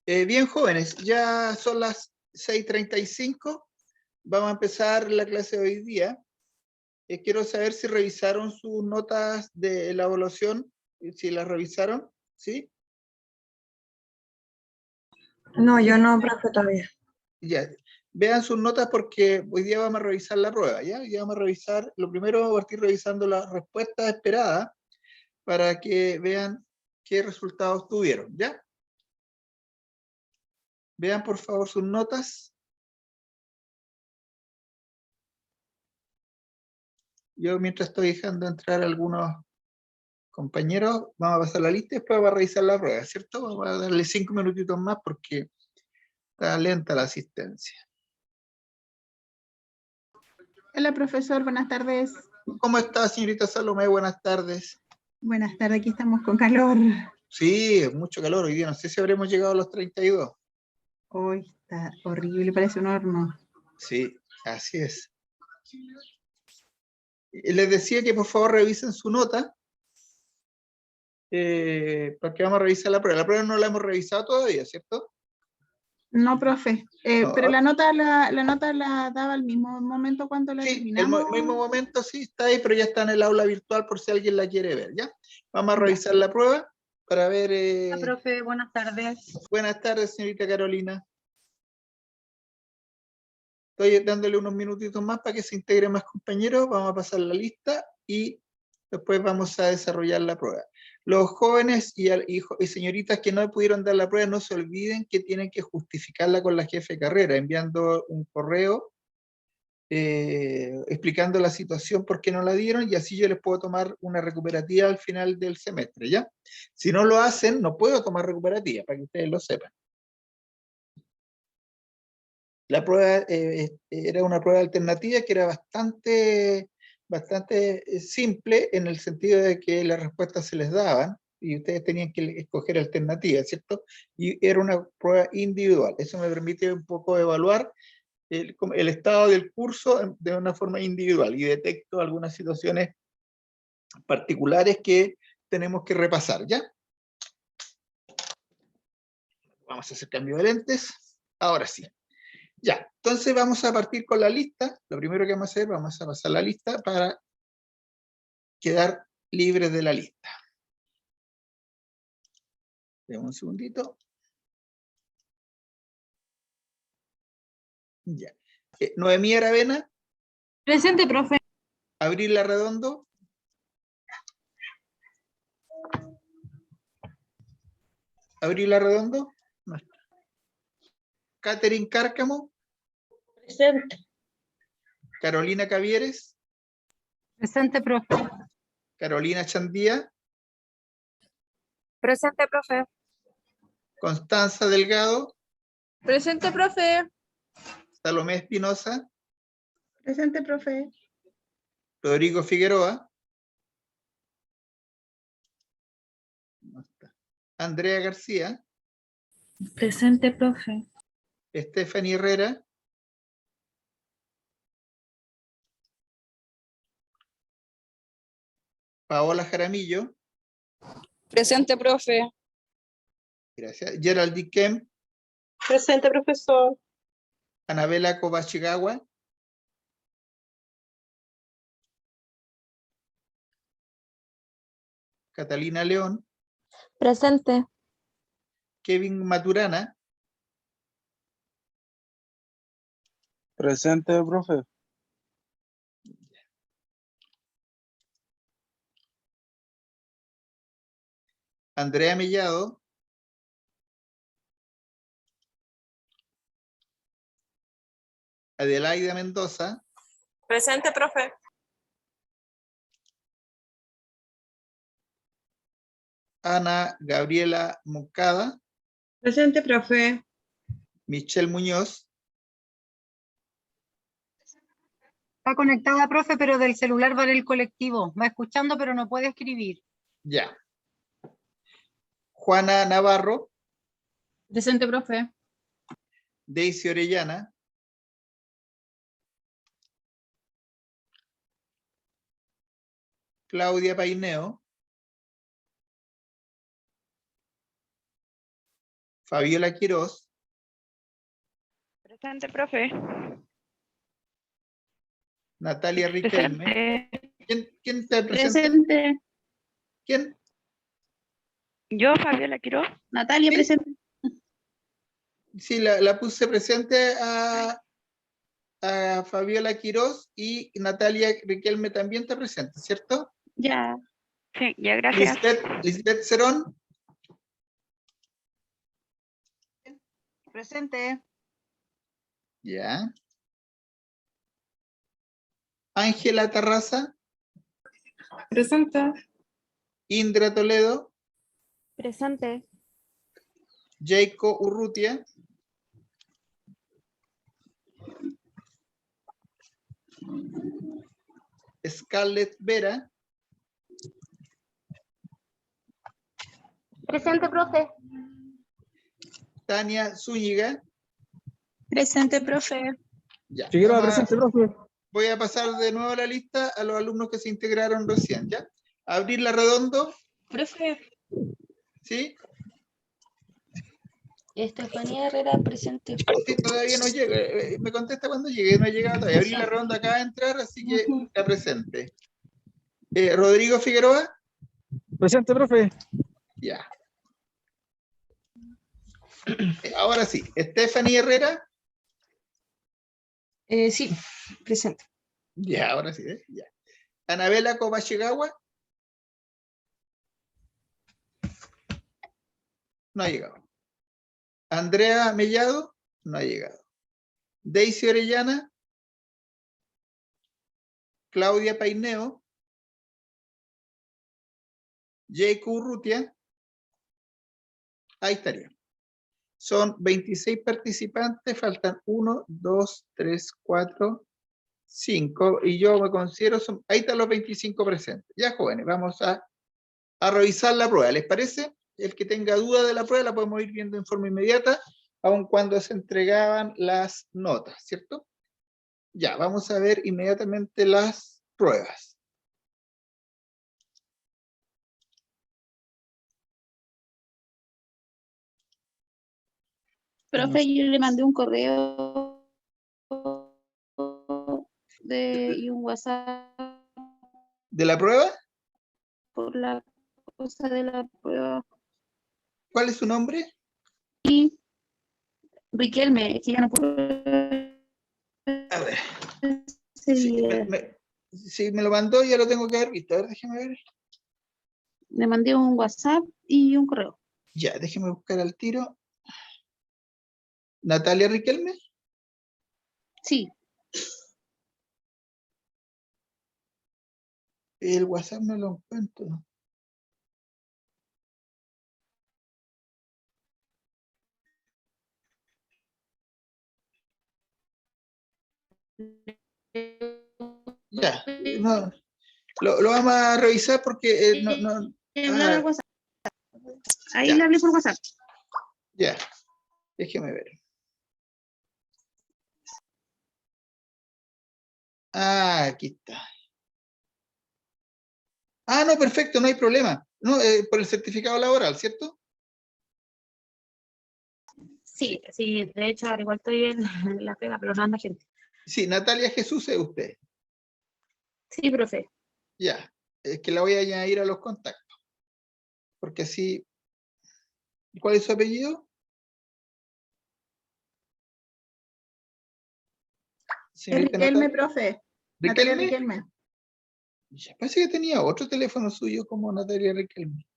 Bien, jóvenes, ya son las 6:35. Vamos a empezar la clase de hoy día. Quiero saber si revisaron sus notas de la evaluación, si las revisaron, ¿sí? No, yo no, profe, todavía. Ya. Vean sus notas porque hoy día vamos a revisar la prueba, ¿ya? Ya vamos a revisar, lo primero vamos a partir revisando las respuestas esperadas para que vean qué resultados tuvieron, ¿ya? Vean por favor sus notas. Yo mientras estoy dejando entrar algunos compañeros, vamos a pasar la lista y después vamos a revisar la prueba, ¿cierto? Vamos a darle 5 minutitos más porque está lenta la asistencia. Hola, profesor, buenas tardes. ¿Cómo está, señorita Salomé? Buenas tardes. Buenas tardes, aquí estamos con calor. Sí, mucho calor hoy día. No sé si habremos llegado a los 32. Hoy está horrible, parece un horno. Sí, así es. Les decía que por favor revisen su nota, porque vamos a revisar la prueba. La prueba no la hemos revisado todavía, ¿cierto? No, profe, No. pero la nota la daba al mismo momento cuando la Sí, el terminamos. mismo momento sí está ahí, pero ya está en el aula virtual por si alguien la quiere ver, ¿ya? Vamos a Ya. revisar la prueba para ver... Hola, profe, buenas tardes. Buenas tardes, señorita Carolina. Estoy dándole unos minutitos más para que se integren más compañeros. Vamos a pasar la lista y después vamos a desarrollar la prueba. Los jóvenes y señoritas que no pudieron dar la prueba, no se olviden que tienen que justificarla con la jefe de carrera, enviando un correo explicando la situación, por qué no la dieron, y así yo les puedo tomar una recuperativa al final del semestre, ¿ya? Si no lo hacen, no puedo tomar recuperativa, para que ustedes lo sepan. La prueba era una prueba alternativa que era bastante simple en el sentido de que las respuestas se les daban y ustedes tenían que escoger alternativas, ¿cierto? Y era una prueba individual. Eso me permite un poco evaluar el estado del curso de una forma individual y detecto algunas situaciones particulares que tenemos que repasar, ¿ya? Vamos a hacer cambio de lentes. Ahora sí. Ya, entonces vamos a partir con la lista. Lo primero que vamos a hacer, vamos a pasar la lista para quedar libres de la lista. Demos un segundito. Ya. Noemí Aravena. Presente, profe. Abril Arredondo. Abril Arredondo. No está. Catherine Cárcamo. Presente. Carolina Cavieres. Presente, profe. Carolina Chandía. Presente, profe. Constanza Delgado. Presente, profe. Salomé Espinosa. Presente, profe. Rodrigo Figueroa. No está. Andrea García. Presente, profe. Stephanie Herrera. Paola Jaramillo. Presente, profe. Gracias. Geraldine Kemp. Presente, profesor. Anabela Kobachigawa. Catalina León. Presente. Kevin Maturana. Presente, profe. Andrea Mellado. Adelaida Mendoza. Presente, profe. Ana Gabriela Moncada. Presente, profe. Michelle Muñoz. Está conectada, profe, pero del celular va en el colectivo. Va escuchando, pero no puede escribir. Ya. Juana Navarro. Presente, profe. Daisy Orellana. Claudia Paineo. Fabiola Quiroz. Presente, profe. Natalia Riquelme. Presente. ¿Quién está presente? Presente. ¿Quién? Yo, Fabiola Quiroz. Natalia, Sí. presente. Sí, la puse presente a Fabiola Quiroz y Natalia Riquelme también está presente, ¿cierto? Ya. Sí, ya, gracias. Lisbeth Cerón. Presente. Ya. Ángela Tarraza. Presente. Indra Toledo. Presente. Jacob Urrutia. Scarlett Vera. Presente, profe. Tania Zúñiga. Presente, profe. Ya. Figueroa, presente, profe. Voy a pasar de nuevo la lista a los alumnos que se integraron recién, ¿ya? Abrirla Redondo. Profe. ¿Sí? Estefanía Herrera, presente. Sí, todavía no llega. Me contesta cuando llegue. No ha llegado todavía. Abrí la ronda, acaba de entrar, así que está presente. Rodrigo Figueroa. Presente, profe. Ya. Ahora sí. Stephanie Herrera. Sí, presente. Ya, ahora sí. Ya. Anabela Kobachigawa. No ha llegado. Andrea Mellado. No ha llegado. Daisy Orellana. Claudia Paineo. Jacob Urrutia. Ahí estaría. Son 26 participantes, faltan 1, 2, 3, 4, 5, y yo me considero, ahí están los 25 presentes. Ya, jóvenes, vamos a revisar la prueba, ¿les parece? El que tenga duda de la prueba la podemos ir viendo en forma inmediata, aun cuando se entregaban las notas, ¿cierto? Ya, vamos a ver inmediatamente las pruebas. Profe, yo le mandé un correo y un WhatsApp ¿De la prueba? por la cosa de la prueba. ¿Cuál es su nombre? Y Riquelme, que ya no puedo. A ver. Si me lo mandó, ya lo tengo que haber visto. A ver, déjeme ver. Le mandé un WhatsApp y un correo. Ya, déjeme buscar al tiro. ¿Natalia Riquelme? Sí. El WhatsApp no lo encuentro. Ya, no, lo vamos a revisar porque no. Hablar al WhatsApp. Ahí Ya. le hablé por WhatsApp. Ya, déjeme ver. Ah, aquí está. Ah, no, perfecto, no hay problema. No, por el certificado laboral, ¿cierto? Sí, sí, de hecho, al igual estoy en la pega, pero no anda gente. Sí, Natalia Jesús es usted. Sí, profe. Ya, es que la voy a añadir a los contactos. Porque así. ¿Cuál es su apellido? Señorita Riquelme, Natalia. profe. ¿Riquelme? Natalia Riquelme. Ya, parece que tenía otro teléfono suyo como Natalia Riquelme.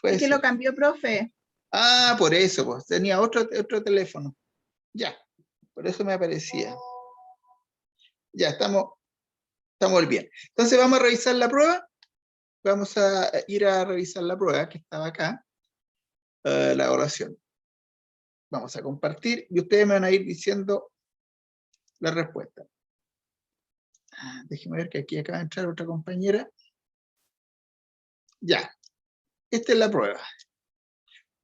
Puede Es que ser. lo cambió, profe. Ah, por eso, pues tenía otro teléfono. Ya, por eso me aparecía. Ya, estamos bien. Entonces vamos a revisar la prueba. Vamos a ir a revisar la prueba que estaba acá. La evaluación. Vamos a compartir y ustedes me van a ir diciendo la respuesta. Déjenme ver que aquí acaba de entrar otra compañera. Ya, esta es la prueba.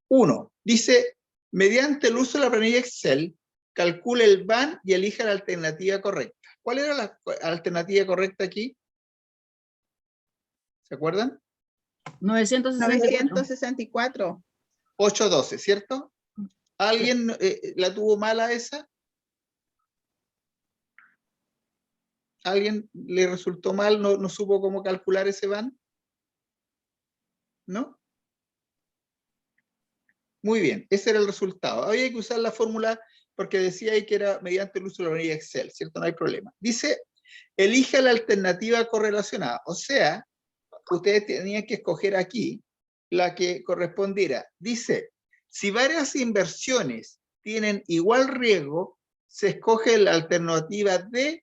1. Dice, mediante el uso de la planilla Excel, calcule el BAN y elija la alternativa correcta. ¿Cuál era la alternativa correcta aquí? ¿Se acuerdan? 964. 812, ¿cierto? ¿Alguien la tuvo mala esa? ¿Alguien le resultó mal? ¿No supo cómo calcular ese van? ¿No? Muy bien, ese era el resultado. Había que usar la fórmula porque decía ahí que era mediante el uso de la planilla Excel, ¿cierto? No hay problema. Dice, elija la alternativa correlacionada. O sea, ustedes tenían que escoger aquí la que correspondiera. Dice, si varias inversiones tienen igual riesgo, se escoge la alternativa de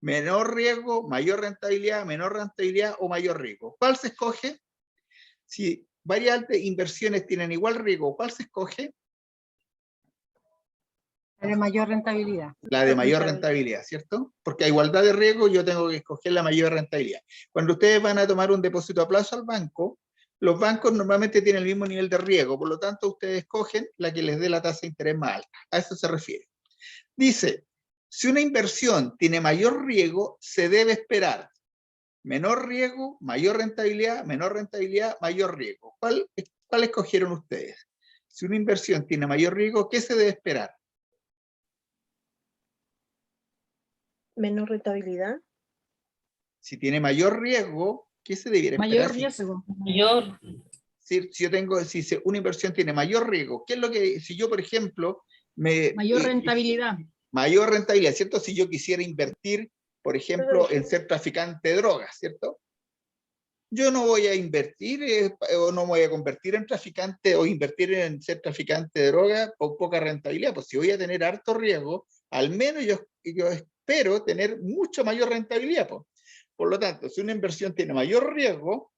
menor riesgo, mayor rentabilidad o mayor riesgo. ¿Cuál se escoge? Si varias inversiones tienen igual riesgo, ¿cuál se escoge? La de mayor rentabilidad. La de mayor rentabilidad, ¿cierto? Porque a igualdad de riesgo yo tengo que escoger la mayor rentabilidad. Cuando ustedes van a tomar un depósito a plazo al banco, los bancos normalmente tienen el mismo nivel de riesgo, por lo tanto ustedes escogen la que les dé la tasa de interés más alta. A eso se refiere. Dice, si una inversión tiene mayor riesgo, se debe esperar menor riesgo, mayor rentabilidad, mayor riesgo. ¿Cuál escogieron ustedes? Si una inversión tiene mayor riesgo, ¿qué se debe esperar? Menor rentabilidad. Si tiene mayor riesgo, ¿qué se debiera esperar? Mayor riesgo. Mayor. Si una inversión tiene mayor riesgo, ¿qué es lo que, si yo, por ejemplo, Mayor rentabilidad. mayor rentabilidad, ¿cierto? Si yo quisiera invertir, por ejemplo, en ser traficante de drogas, ¿cierto? Yo no voy a invertir o no me voy a convertir en traficante o invertir en ser traficante de drogas con poca rentabilidad. Pues si voy a tener harto riesgo, al menos yo espero tener mucha mayor rentabilidad. Pues. Por lo tanto, si una inversión tiene mayor riesgo,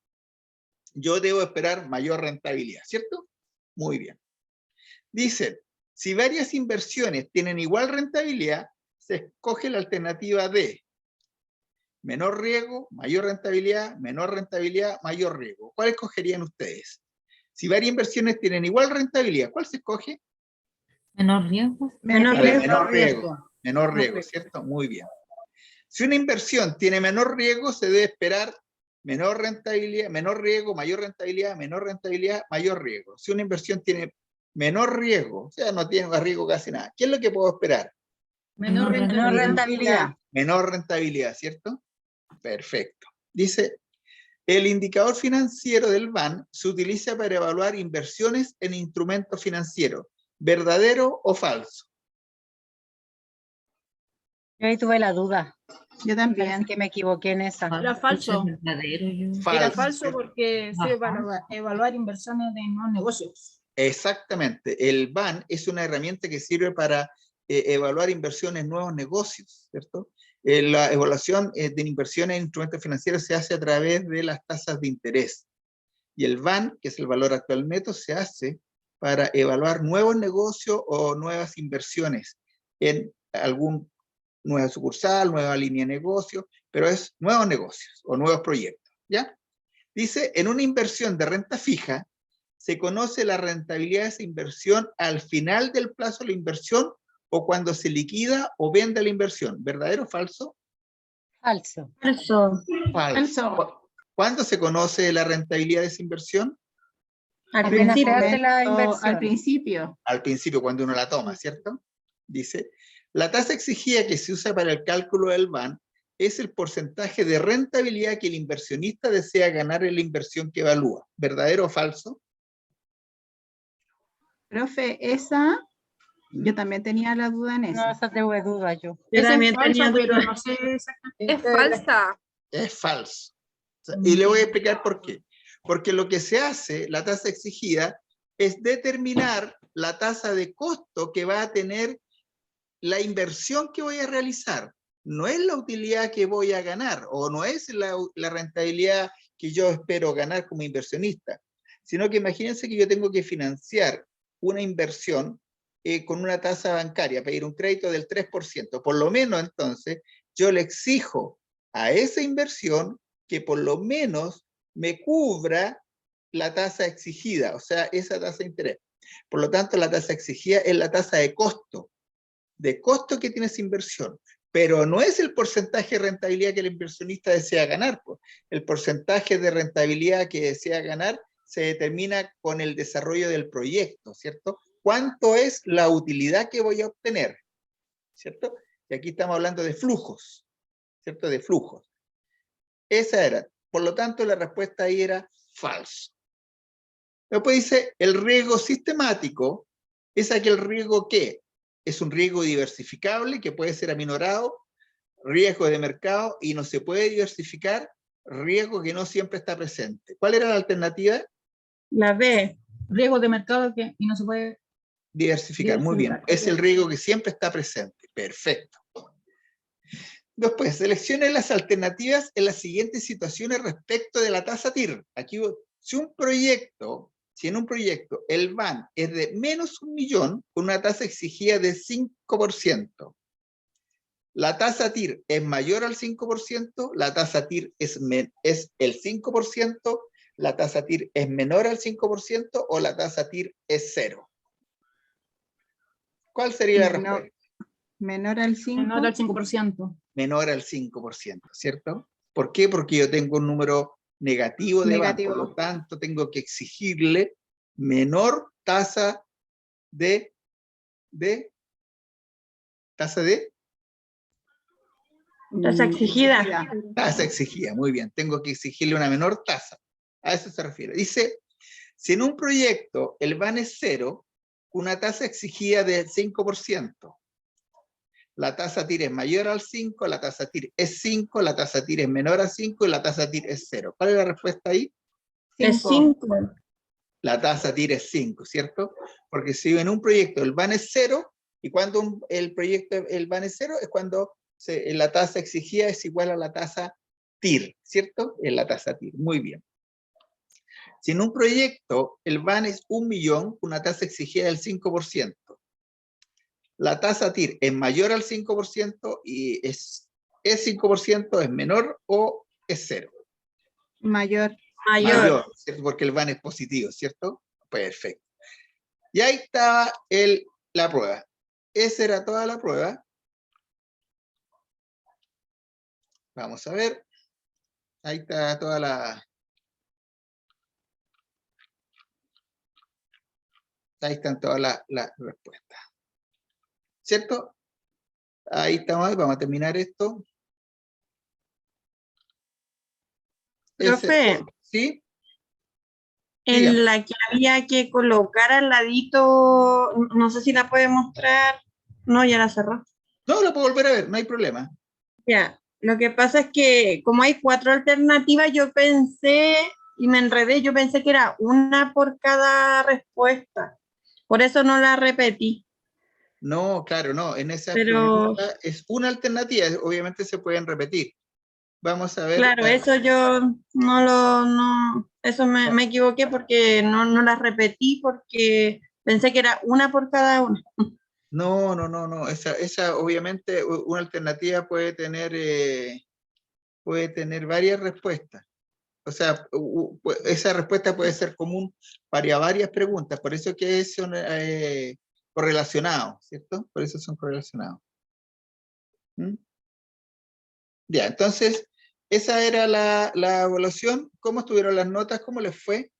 yo debo esperar mayor rentabilidad, ¿cierto? Muy bien. Dicen, si varias inversiones tienen igual rentabilidad, se escoge la alternativa de menor riesgo, mayor rentabilidad, mayor riesgo. ¿Cuál escogerían ustedes? Si varias inversiones tienen igual rentabilidad, ¿cuál se escoge? Menor riesgo. Menor riesgo. Menor riesgo, ¿cierto? Muy bien. Si una inversión tiene menor riesgo, se debe esperar menor rentabilidad, menor riesgo, mayor rentabilidad, mayor riesgo. Si una inversión tiene menor riesgo, o sea, no tiene riesgo casi nada, ¿qué es lo que puedo esperar? Menor Menor rentabilidad. Menor rentabilidad, ¿cierto? Perfecto. Dice, el indicador financiero del BAN se utiliza para evaluar inversiones en instrumentos financieros, ¿verdadero o falso? Yo ahí tuve la duda. Yo Parece también. que me equivoqué en esa. Era falso. Verdadero, yo. Era Falso. falso porque se evaluar inversiones de nuevos negocios. Exactamente. El BAN es una herramienta que sirve para evaluar inversiones en nuevos negocios, ¿cierto? La evaluación de inversiones en instrumentos financieros se hace a través de las tasas de interés. Y el BAN, que es el valor actual neto, se hace para evaluar nuevos negocios o nuevas inversiones en algún nueva sucursal, nueva línea de negocio, pero es nuevos negocios o nuevos proyectos, ¿ya? Dice, en una inversión de renta fija, se conoce la rentabilidad de esa inversión al final del plazo de la inversión o cuando se liquida o vende la inversión. ¿Verdadero o falso? Falso. Falso. Falso. ¿Cuándo se conoce la rentabilidad de esa inversión? Apenas se hace la inversión. Al principio. Al principio, cuando uno la toma, ¿cierto? Dice, la tasa exigida que se usa para el cálculo del BAN es el porcentaje de rentabilidad que el inversionista desea ganar en la inversión que evalúa. ¿Verdadero o falso? Profe, esa, yo también tenía la duda en No, esa. esa tuve duda yo. Yo Esa es también falsa, tenía pero dudas. no sé exactamente. Es falsa. Es falso. Y le voy a explicar por qué. Porque lo que se hace, la tasa exigida, es determinar la tasa de costo que va a tener la inversión que voy a realizar. No es la utilidad que voy a ganar, o no es la rentabilidad que yo espero ganar como inversionista, sino que imagínense que yo tengo que financiar una inversión con una tasa bancaria, pedir un crédito del 3%. Por lo menos, entonces, yo le exijo a esa inversión que por lo menos me cubra la tasa exigida, o sea, esa tasa de interés. Por lo tanto, la tasa exigida es la tasa de costo que tiene esa inversión, pero no es el porcentaje de rentabilidad que el inversionista desea ganar. Pues. El porcentaje de rentabilidad que desea ganar se determina con el desarrollo del proyecto, ¿cierto? cuánto es la utilidad que voy a obtener, ¿cierto? Y aquí estamos hablando de flujos, ¿cierto? De flujos. Esa era. Por lo tanto, la respuesta ahí era falso. Después dice, el riesgo sistemático es aquel riesgo que es un riesgo diversificable que puede ser aminorado, riesgo de mercado, y no se puede diversificar, riesgo que no siempre está presente. ¿Cuál era la alternativa? La B, riesgo de mercado y no se puede. Diversificar, muy bien. Diversificar. Es el riesgo que siempre está presente. Perfecto. Después, seleccione las alternativas en las siguientes situaciones respecto de la tasa TIR. Aquí, si en un proyecto el VAN es de menos 1 millón, con una tasa exigida de 5%, la tasa TIR es mayor al 5%, la tasa TIR es el 5%, la tasa TIR es menor al 5% o la tasa TIR es 0. ¿Cuál sería la respuesta? Menor al 5. Menor al 5%. Menor al 5%, ¿cierto? ¿Por qué? Porque yo tengo un número negativo de VAN, por lo tanto tengo que exigirle menor tasa de tasa exigida. Tasa exigida, muy bien. Tengo que exigirle una menor tasa. A eso se refiere. Dice, si en un proyecto el VAN es 0, una tasa exigida de 5%. La tasa TIR es mayor al 5, la tasa TIR es 5, la tasa TIR es menor a 5 y la tasa TIR es 0. ¿Cuál es la respuesta ahí? Es 5. La tasa TIR es 5, ¿cierto? Porque si en un proyecto el VAN es 0, y cuando el VAN es 0 es cuando la tasa exigida es igual a la tasa TIR, ¿cierto? Es la tasa TIR, muy bien. Si en un proyecto el VAN es 1 millón, una tasa exigida del 5%, la tasa TIR es mayor al 5% y es 5%, es menor o es 0. Mayor. Mayor. ¿Cierto? Porque el VAN es positivo, ¿cierto? Perfecto. Y ahí estaba la prueba. Esa era toda la prueba. Vamos a ver. Ahí está toda ahí están todas las respuestas. ¿Cierto? Ahí estamos, vamos a terminar esto. Profe, ¿Sí? en Dígame. la que había que colocar al ladito, no sé si la puede mostrar. No, ya la cerró. No, lo puedo volver a ver, no hay problema. Ya, lo que pasa es que como hay 4 alternativas, yo pensé y me enredé, yo pensé que era una por cada respuesta. Por eso no la repetí. No, claro, no. En esa Pero pregunta es una alternativa, obviamente se pueden repetir. Vamos a ver. claro, eso yo eso me equivoqué porque no la repetí porque pensé que era una por cada una. No. Esa obviamente una alternativa puede tener varias respuestas. O sea, esa respuesta puede ser común para varias preguntas, por eso que son correlacionados, ¿cierto? Por eso son correlacionados. ¿Mm? Ya, entonces, esa era la evaluación. ¿Cómo estuvieron las notas? ¿Cómo les fue?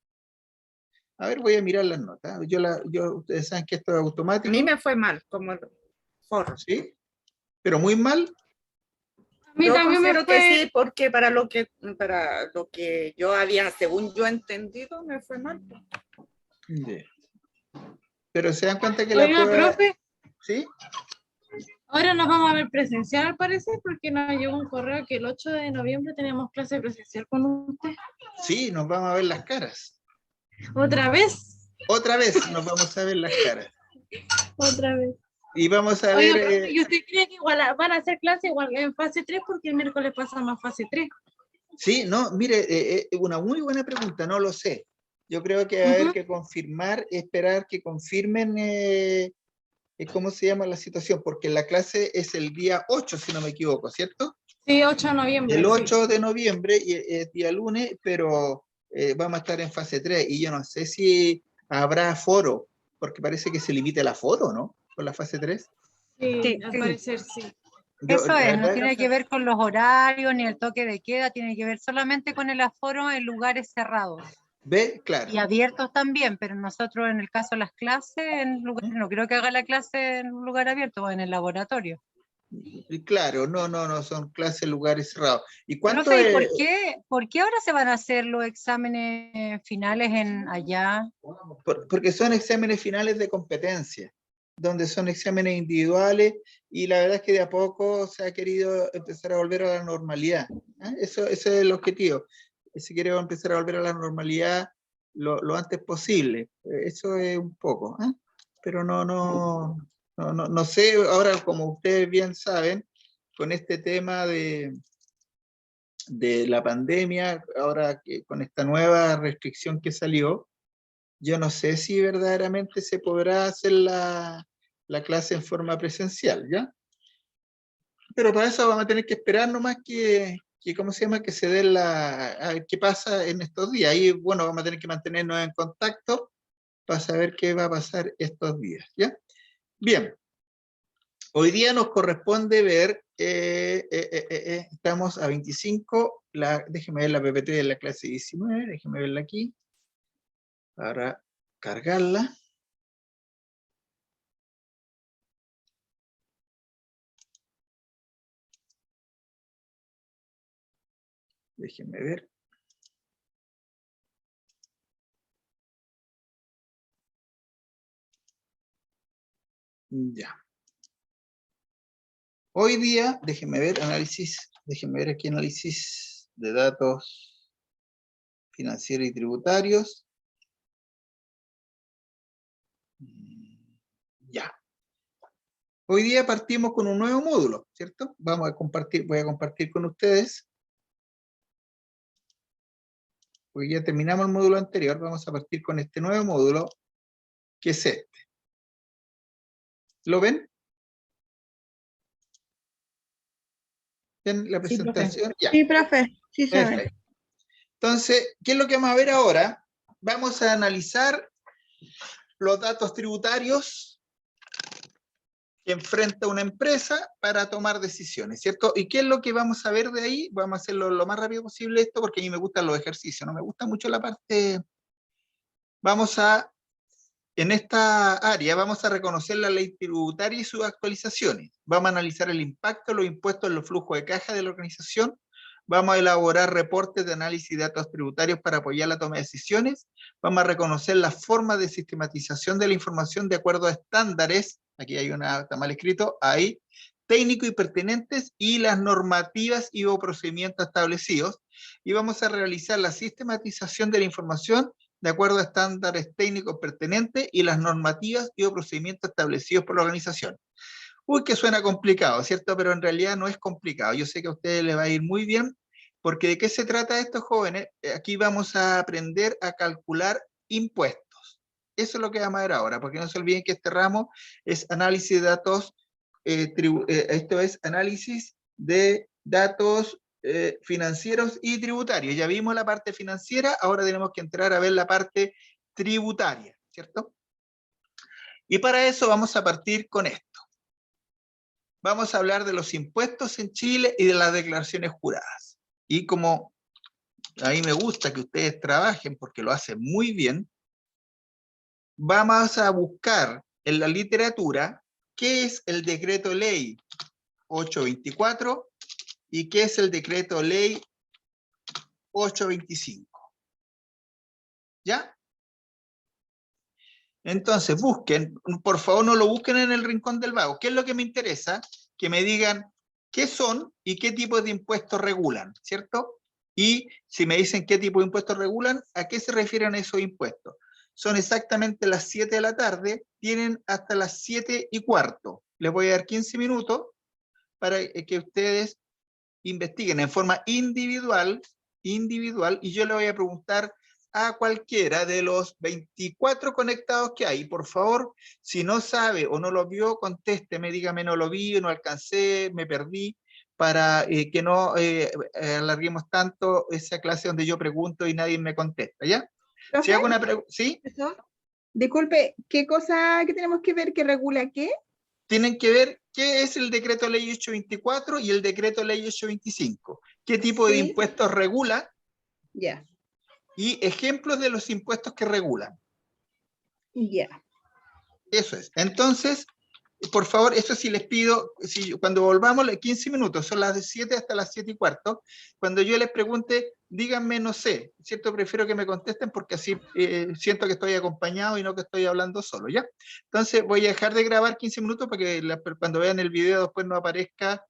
A ver, voy a mirar las notas. Ustedes saben que esto es A automático. mí me fue mal, como el forro. ¿Sí? Pero muy mal. A mí Yo también me considero que fue. sí, porque para lo que yo había, según yo entendido, me fue mal. Yeah. Pero se dan cuenta que la Oiga, prueba... profe, ¿Sí? ahora nos vamos a ver presencial al parecer porque nos llegó un correo que el 8 de noviembre tenemos clase presencial con usted. Sí, nos vamos a ver las caras. ¿Otra vez? Otra vez nos vamos a ver las caras. Otra vez. Y vamos a Oiga, ver... profe, ¿y usted cree que igual van a hacer clase igual en fase 3 porque el miércoles pasamos a fase 3? Sí, no, mire, una muy buena pregunta, no lo sé. Yo creo que va a haber que confirmar, esperar que confirmen cómo se llama la situación, porque la clase es el día 8, si no me equivoco, ¿cierto? Sí, 8 de noviembre. El sí. 8 de noviembre, es día lunes, pero vamos a estar en fase 3, y yo no sé si habrá aforo, porque parece que se limita el aforo, ¿no? Con la fase 3. Sí, al parecer sí. Eso es, no tiene que ver con los horarios ni el toque de queda, tiene que ver solamente con el aforo en lugares cerrados. ¿Ve? Claro. Y abiertos también, pero nosotros en el caso de las clases, no creo que haga la clase en un lugar abierto o en el laboratorio. Y claro, no, son clases en lugares cerrados. ¿Y cuánto Profe, ¿y es? por qué ahora se van a hacer los exámenes finales allá? Porque son exámenes finales de competencia, donde son exámenes individuales, y la verdad es que de a poco se ha querido empezar a volver a la normalidad. Ese es el objetivo. Se quiere empezar a volver a la normalidad lo antes posible. Eso es un poco. Pero no sé, ahora como ustedes bien saben, con este tema de la pandemia, ahora con esta nueva restricción que salió, yo no sé si verdaderamente se podrá hacer la clase en forma presencial, ¿ya? Pero para eso vamos a tener que esperar nomás ¿cómo se llama? Que se dé a ver qué pasa en estos días. Ahí, bueno, vamos a tener que mantenernos en contacto para saber qué va a pasar estos días, ¿ya? Bien. Hoy día nos corresponde ver, estamos a 25, déjeme ver la PPT de la clase 19, déjeme verla aquí, para cargarla. Déjenme ver. Ya. Hoy día, déjenme ver aquí análisis de datos financieros y tributarios. Ya. Hoy día partimos con un nuevo módulo, ¿cierto? Voy a compartir con ustedes. Hoy ya terminamos el módulo anterior, vamos a partir con este nuevo módulo, que es este. ¿Lo ven? ¿Ven la Sí, profe. presentación? Ya. Sí, profe. Sí, se ve. Perfecto. Entonces, ¿qué es lo que vamos a ver ahora? Vamos a analizar los datos tributarios que enfrenta una empresa para tomar decisiones, ¿cierto? ¿Y qué es lo que vamos a ver de ahí? Vamos a hacerlo lo más rápido posible esto, porque a mí me gustan los ejercicios, no me gusta mucho la parte... En esta área vamos a reconocer la ley tributaria y sus actualizaciones. Vamos a analizar el impacto de los impuestos en los flujos de caja de la organización. Vamos a elaborar reportes de análisis de datos tributarios para apoyar la toma de decisiones. Vamos a reconocer las formas de sistematización de la información de acuerdo a estándares. Aquí hay está mal escrito, ahí, técnicos y pertinentes, y las normativas y o procedimientos establecidos. Y vamos a realizar la sistematización de la información de acuerdo a estándares técnicos pertinentes y las normativas y o procedimientos establecidos por la organización. Uy, que suena complicado, ¿cierto? Pero en realidad no es complicado. Yo sé que a ustedes les va a ir muy bien, porque ¿de qué se trata esto, jóvenes? Aquí vamos a aprender a calcular impuestos. Eso es lo que vamos a ver ahora, porque no se olviden que este ramo es análisis de datos, esto es análisis de datos financieros y tributarios. Ya vimos la parte financiera, ahora tenemos que entrar a ver la parte tributaria, ¿cierto? Y para eso vamos a partir con esto. Vamos a hablar de los impuestos en Chile y de las declaraciones juradas. Y como a mí me gusta que ustedes trabajen porque lo hacen muy bien, vamos a buscar en la literatura qué es el decreto ley 824 y qué es el decreto ley 825. ¿Ya? Entonces busquen, por favor no lo busquen en el rincón del vago. ¿Qué es lo que me interesa? Que me digan qué son y qué tipo de impuestos regulan, ¿cierto? Y si me dicen qué tipo de impuestos regulan, ¿a qué se refieren esos impuestos? Son exactamente las 7 de la tarde, tienen hasta las 7:15. Les voy a dar 15 minutos para que ustedes investiguen en forma individual, y yo le voy a preguntar a cualquiera de los 24 conectados que hay. Por favor, si no sabe o no lo vio, contésteme, dígame no lo vi, no alcancé, me perdí, para que no alarguemos tanto esa clase donde yo pregunto y nadie me contesta, ¿ya? Si hago una pregunta, ¿sí? Disculpe, ¿qué cosa que tenemos que ver que regula qué? Tienen que ver qué es el decreto ley 824 y el decreto ley 825. ¿Qué tipo de Sí. impuestos regula? Ya. y ejemplos de los impuestos que regulan. Ya. Eso es. Entonces, por favor, eso sí les pido, cuando volvamos, 15 minutos, son las de 7 hasta las 7:15, cuando yo les pregunte, díganme, no sé, ¿cierto? Prefiero que me contesten porque así siento que estoy acompañado y no que estoy hablando solo, ¿ya? Entonces voy a dejar de grabar 15 minutos para que cuando vean el video después no aparezca,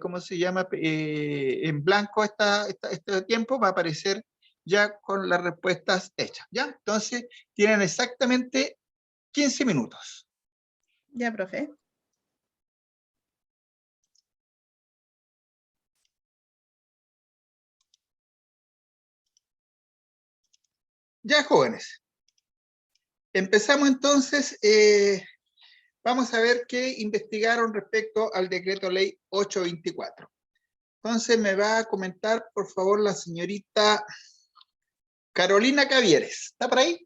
¿cómo se llama? En blanco este tiempo, va a aparecer ya con las respuestas hechas, ¿ya? Entonces tienen exactamente 15 minutos. Ya, profe. Ya, jóvenes. Empezamos entonces, vamos a ver qué investigaron respecto al decreto ley 824. Entonces me va a comentar, por favor, la señorita Carolina Cavieres. ¿Está por ahí?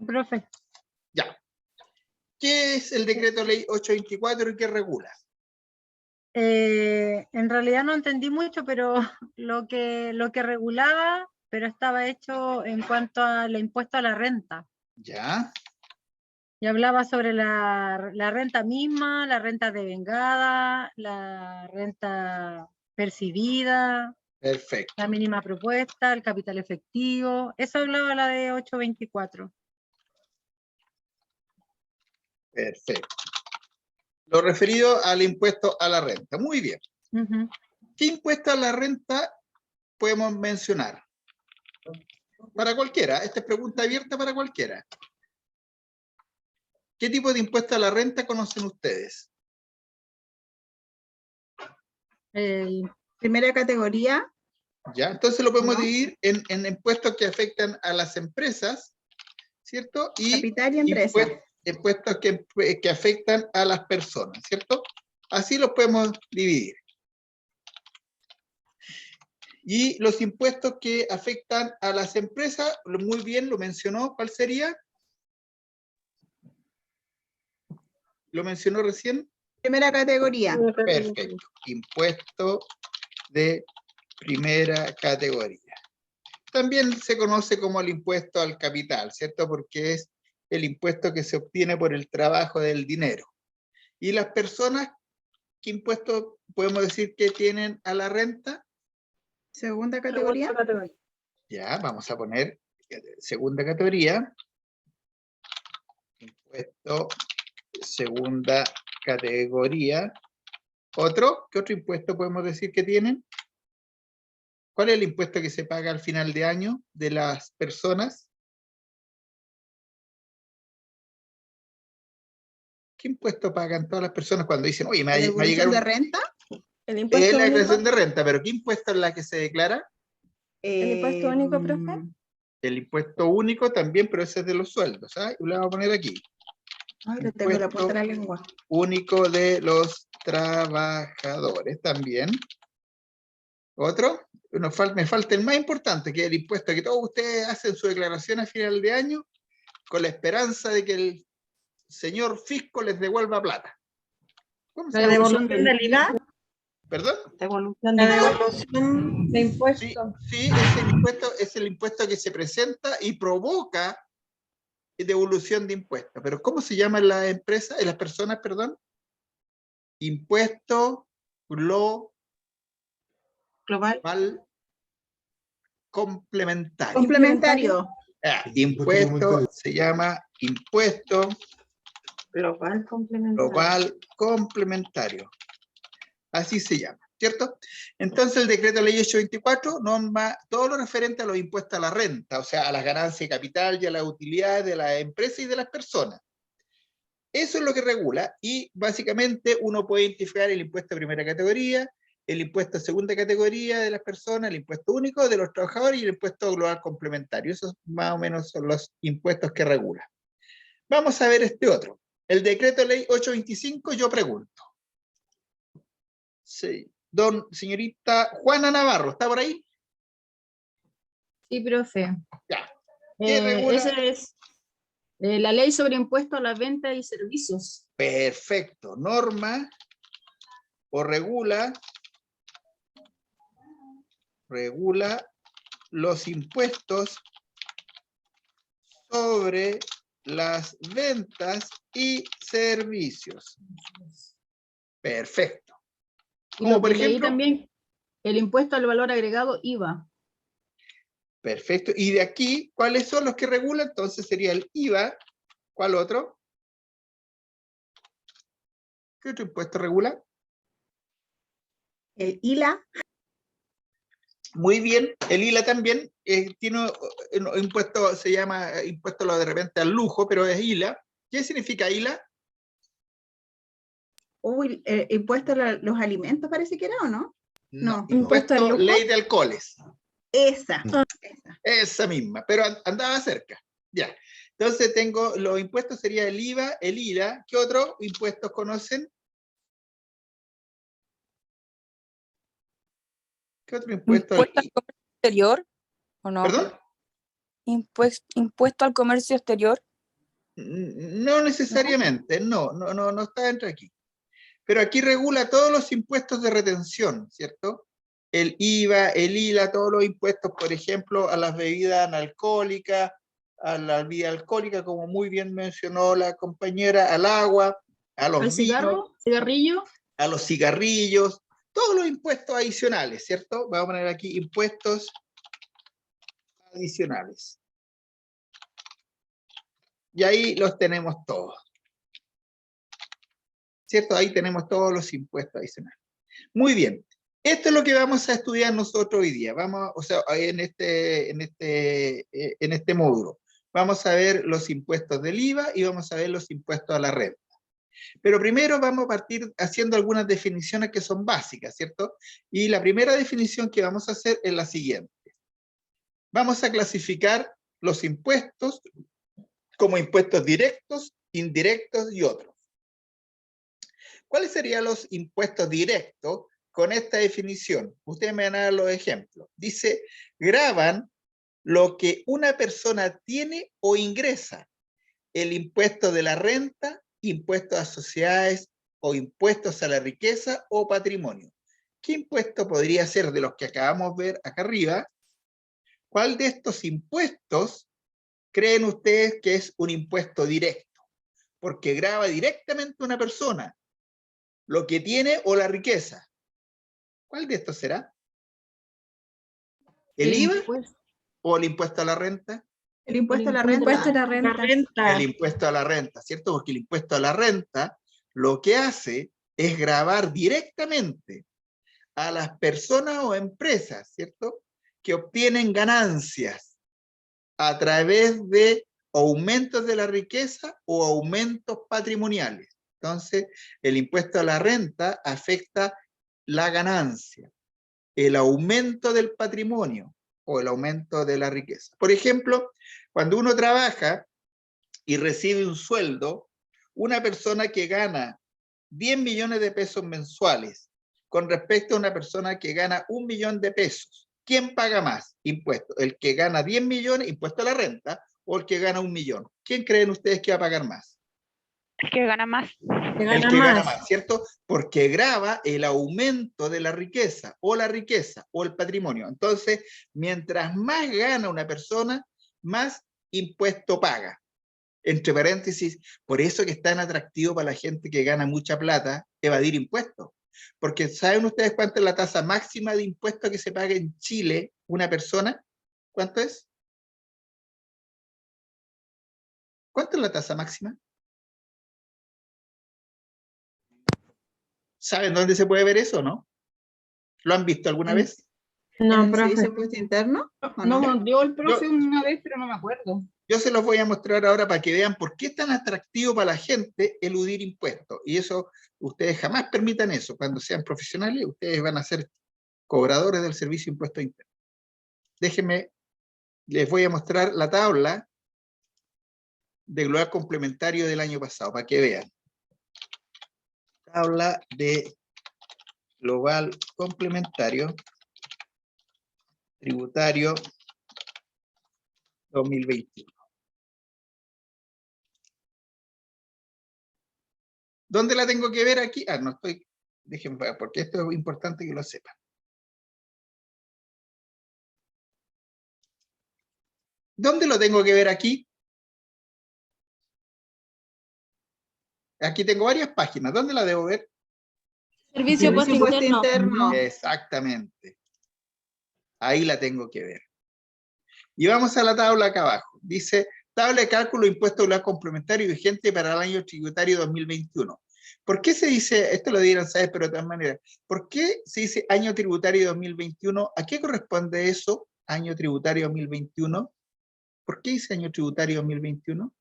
Profe, Ya. ¿Qué es el decreto ley 824 y qué regula? en realidad no entendí mucho, pero lo que regulaba, pero estaba hecho en cuanto al impuesto a la renta. Ya, Y hablaba sobre la renta misma, la renta devengada, la renta percibida, perfecto, la mínima propuesta, el capital efectivo. Eso hablaba la de 824. perfecto. Lo referido al impuesto a la renta. Muy bien. Ujú. ¿Qué impuesto a la renta podemos mencionar? Para cualquiera. Esta es pregunta abierta para cualquiera. ¿Qué tipo de impuesto a la renta conocen ustedes? Primera categoría. ¿Ya? Entonces lo podemos ¿No? dividir en impuestos que afectan a las empresas, ¿cierto? Y Capital y empresa. impuestos que afectan a las personas, ¿cierto? Así los podemos dividir. Y los impuestos que afectan a las empresas, muy bien, lo mencionó, ¿cuál sería? ¿Lo mencionó recién? Primera categoría. Perfecto. Impuesto de primera categoría. También se conoce como el impuesto al capital, ¿cierto? Porque es el impuesto que se obtiene por el trabajo del dinero. ¿Y las personas, qué impuesto podemos decir que tienen a la renta? Segunda categoría. Ya, vamos a poner segunda categoría. Impuesto segunda categoría. ¿Otro? ¿Qué otro impuesto podemos decir que tienen? ¿Cuál es el impuesto que se paga al final de año de las personas? ¿Qué impuesto pagan todas las personas cuando dicen, oye, me va a llegar Devolución un... de renta. El Es impuesto la único. declaración de renta, pero ¿qué impuesto es la que se declara? El impuesto único, profe. El impuesto único también, pero ese es de los sueldos, ¿ah? Lo vamos a poner aquí. Ay, le tengo la punta de la lengua. Único de los trabajadores también. Otro, me falta el más importante, que es el impuesto que todos ustedes hacen su declaración a final de año con la esperanza de que el señor fisco les devuelva plata. ¿Cómo se La llama? devolución del IVA. ¿Perdón? La devolución de impuestos. Sí, es el impuesto que se presenta y provoca devolución de impuestos. Pero ¿cómo se llama en las empresas, en las personas, perdón? Impuesto global complementario. Complementario. Impuesto se llama impuesto Global complementario. global complementario. Así se llama, ¿cierto? Entonces el decreto ley 824 norma todo lo referente a los impuestos a la renta, o sea, a las ganancias de capital y a las utilidades de las empresas y de las personas. Eso es lo que regula y básicamente uno puede identificar el impuesto de primera categoría, el impuesto de segunda categoría de las personas, el impuesto único de los trabajadores y el impuesto global complementario. Esos más o menos son los impuestos que regula. Vamos a ver este otro. El decreto ley 825, yo pregunto. Sí. Señorita Juana Navarro, ¿está por ahí? Sí, profe. Ya. ¿Qué regula? Ese es la ley sobre impuesto a la venta y servicios. Perfecto. Norma o regula los impuestos sobre las ventas y servicios. Perfecto. Y Como lo por que leí ejemplo, también, el impuesto al valor agregado IVA. perfecto. Y de aquí, ¿cuáles son los que regulan? Entonces sería el IVA. ¿Cuál otro? ¿Qué otro impuesto regula? El ILA. Muy bien, el ILA también tiene un impuesto, se llama impuesto de repente al lujo, pero es ILA. ¿Qué significa ILA? Uy, impuesto a los alimentos parece que era, ¿o no? No. ¿Impuesto al Impuesto lujo? ley de alcoholes. Esa. Esa misma, pero andaba cerca. Ya. Entonces tengo, los impuestos sería el IVA, el ILA. ¿Qué otros impuestos conocen? ¿Qué otro impuesto? ¿Impuesto al comercio exterior o no? ¿Perdón? ¿Impuesto al comercio exterior? No necesariamente, no está dentro de aquí. Pero aquí regula todos los impuestos de retención, ¿cierto? El IVA, el ILA, todos los impuestos, por ejemplo, a las bebidas analcohólicas, a la bebida alcohólica, como muy bien mencionó la compañera, al agua, a los ¿Al vinos, cigarro? ¿Cigarrillo? a los cigarrillos, todos los impuestos adicionales, ¿cierto? Vamos a poner aquí impuestos adicionales. Y ahí los tenemos todos. ¿Cierto? Ahí tenemos todos los impuestos adicionales. Muy bien. Esto es lo que vamos a estudiar nosotros hoy día. Vamos, o sea, en este módulo. Vamos a ver los impuestos del IVA y vamos a ver los impuestos a la renta. Pero primero vamos a partir haciendo algunas definiciones que son básicas, ¿cierto? Y la primera definición que vamos a hacer es la siguiente. Vamos a clasificar los impuestos como impuestos directos, indirectos y otros. ¿Cuáles serían los impuestos directos con esta definición? Ustedes me van a dar los ejemplos. Dice, gravan lo que una persona tiene o ingresa. El impuesto de la renta, impuestos a sociedades o impuestos a la riqueza o patrimonio. ¿Qué impuesto podría ser de los que acabamos de ver acá arriba? ¿Cuál de estos impuestos creen ustedes que es un impuesto directo? Porque grava directamente una persona lo que tiene o la riqueza. ¿Cuál de estos será? ¿El IVA o el impuesto a la renta? El impuesto a la Impuesto renta. a la renta. El impuesto a la renta, ¿cierto? Porque el impuesto a la renta lo que hace es gravar directamente a las personas o empresas, ¿cierto? Que obtienen ganancias a través de aumentos de la riqueza o aumentos patrimoniales. Entonces, el impuesto a la renta afecta la ganancia, el aumento del patrimonio o el aumento de la riqueza. Por ejemplo, cuando uno trabaja y recibe un sueldo, una persona que gana 10 millones de pesos mensuales con respecto a una persona que gana 1 millón de pesos, ¿quién paga más impuestos? ¿El que gana 10 millones, impuesto a la renta, o el que gana 1 millón? ¿Quién creen ustedes que va a pagar más? El que gana más. El que gana más, ¿cierto? Porque grava el aumento de la riqueza o el patrimonio. Entonces, mientras más gana una persona, más impuesto paga. Entre paréntesis, por eso que es tan atractivo para la gente que gana mucha plata evadir impuestos. Porque ¿saben ustedes cuánto es la tasa máxima de impuestos que se paga en Chile una persona? ¿Cuánto es? ¿Cuánto es la tasa máxima? ¿Saben dónde se puede ver eso, no? ¿Lo han visto alguna vez? No, ¿En el profe. servicio impuesto interno? ¿O no? No, dio el profe una vez, pero no me acuerdo. Yo se los voy a mostrar ahora para que vean por qué es tan atractivo para la gente eludir impuestos. Y eso, ustedes jamás permitan eso. Cuando sean profesionales, ustedes van a ser cobradores del servicio impuesto interno. Déjenme, les voy a mostrar la tabla de global complementario del año pasado, para que vean. Tabla de global complementario tributario 2021. ¿Dónde la tengo que ver aquí? Ah, no estoy, déjenme ver, porque esto es importante que lo sepan. ¿Dónde lo tengo que ver aquí? Aquí tengo varias páginas. ¿Dónde la debo ver? Servicio puesto Impuesto interno. interno. Exactamente. Ahí la tengo que ver. Y vamos a la tabla acá abajo. Dice, tabla de cálculo de impuesto regular complementario vigente para el año tributario 2021. ¿Por qué se dice, esto lo dieron saber, pero de todas maneras, ¿por qué se dice año tributario 2021? ¿A qué corresponde eso, año tributario 2021? ¿Por qué dice año tributario 2021?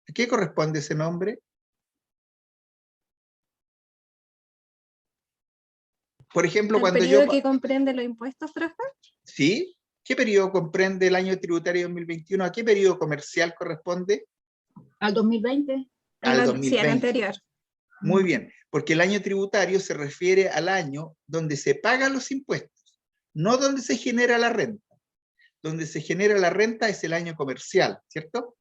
¿A qué corresponde ese nombre? Por ejemplo, ¿El cuando periodo yo... que comprende los impuestos, profe? ¿Sí? ¿Qué periodo comprende el año tributario 2021? ¿A qué periodo comercial corresponde? Al 2020. Al Sí, al 2020. anterior. Muy bien, porque el año tributario se refiere al año donde se pagan los impuestos, no donde se genera la renta. Donde se genera la renta es el año comercial, ¿cierto?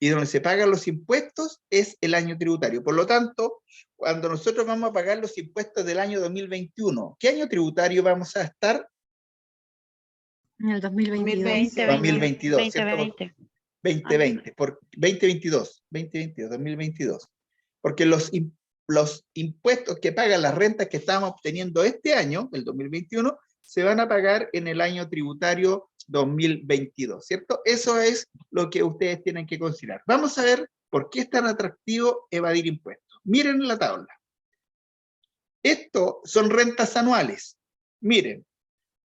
Y donde se pagan los impuestos es el año tributario. Por lo tanto, cuando nosotros vamos a pagar los impuestos del año 2021, ¿qué año tributario vamos a estar? En el 2022. 2022, ¿cierto? 2020. 2020, por 2022, 2022. Porque los impuestos que pagan las rentas que estamos obteniendo este año, el 2021, se van a pagar en el año tributario 2022, ¿cierto? Eso es lo que ustedes tienen que considerar. Vamos a ver por qué es tan atractivo evadir impuestos. Miren la tabla. Esto son rentas anuales. Miren,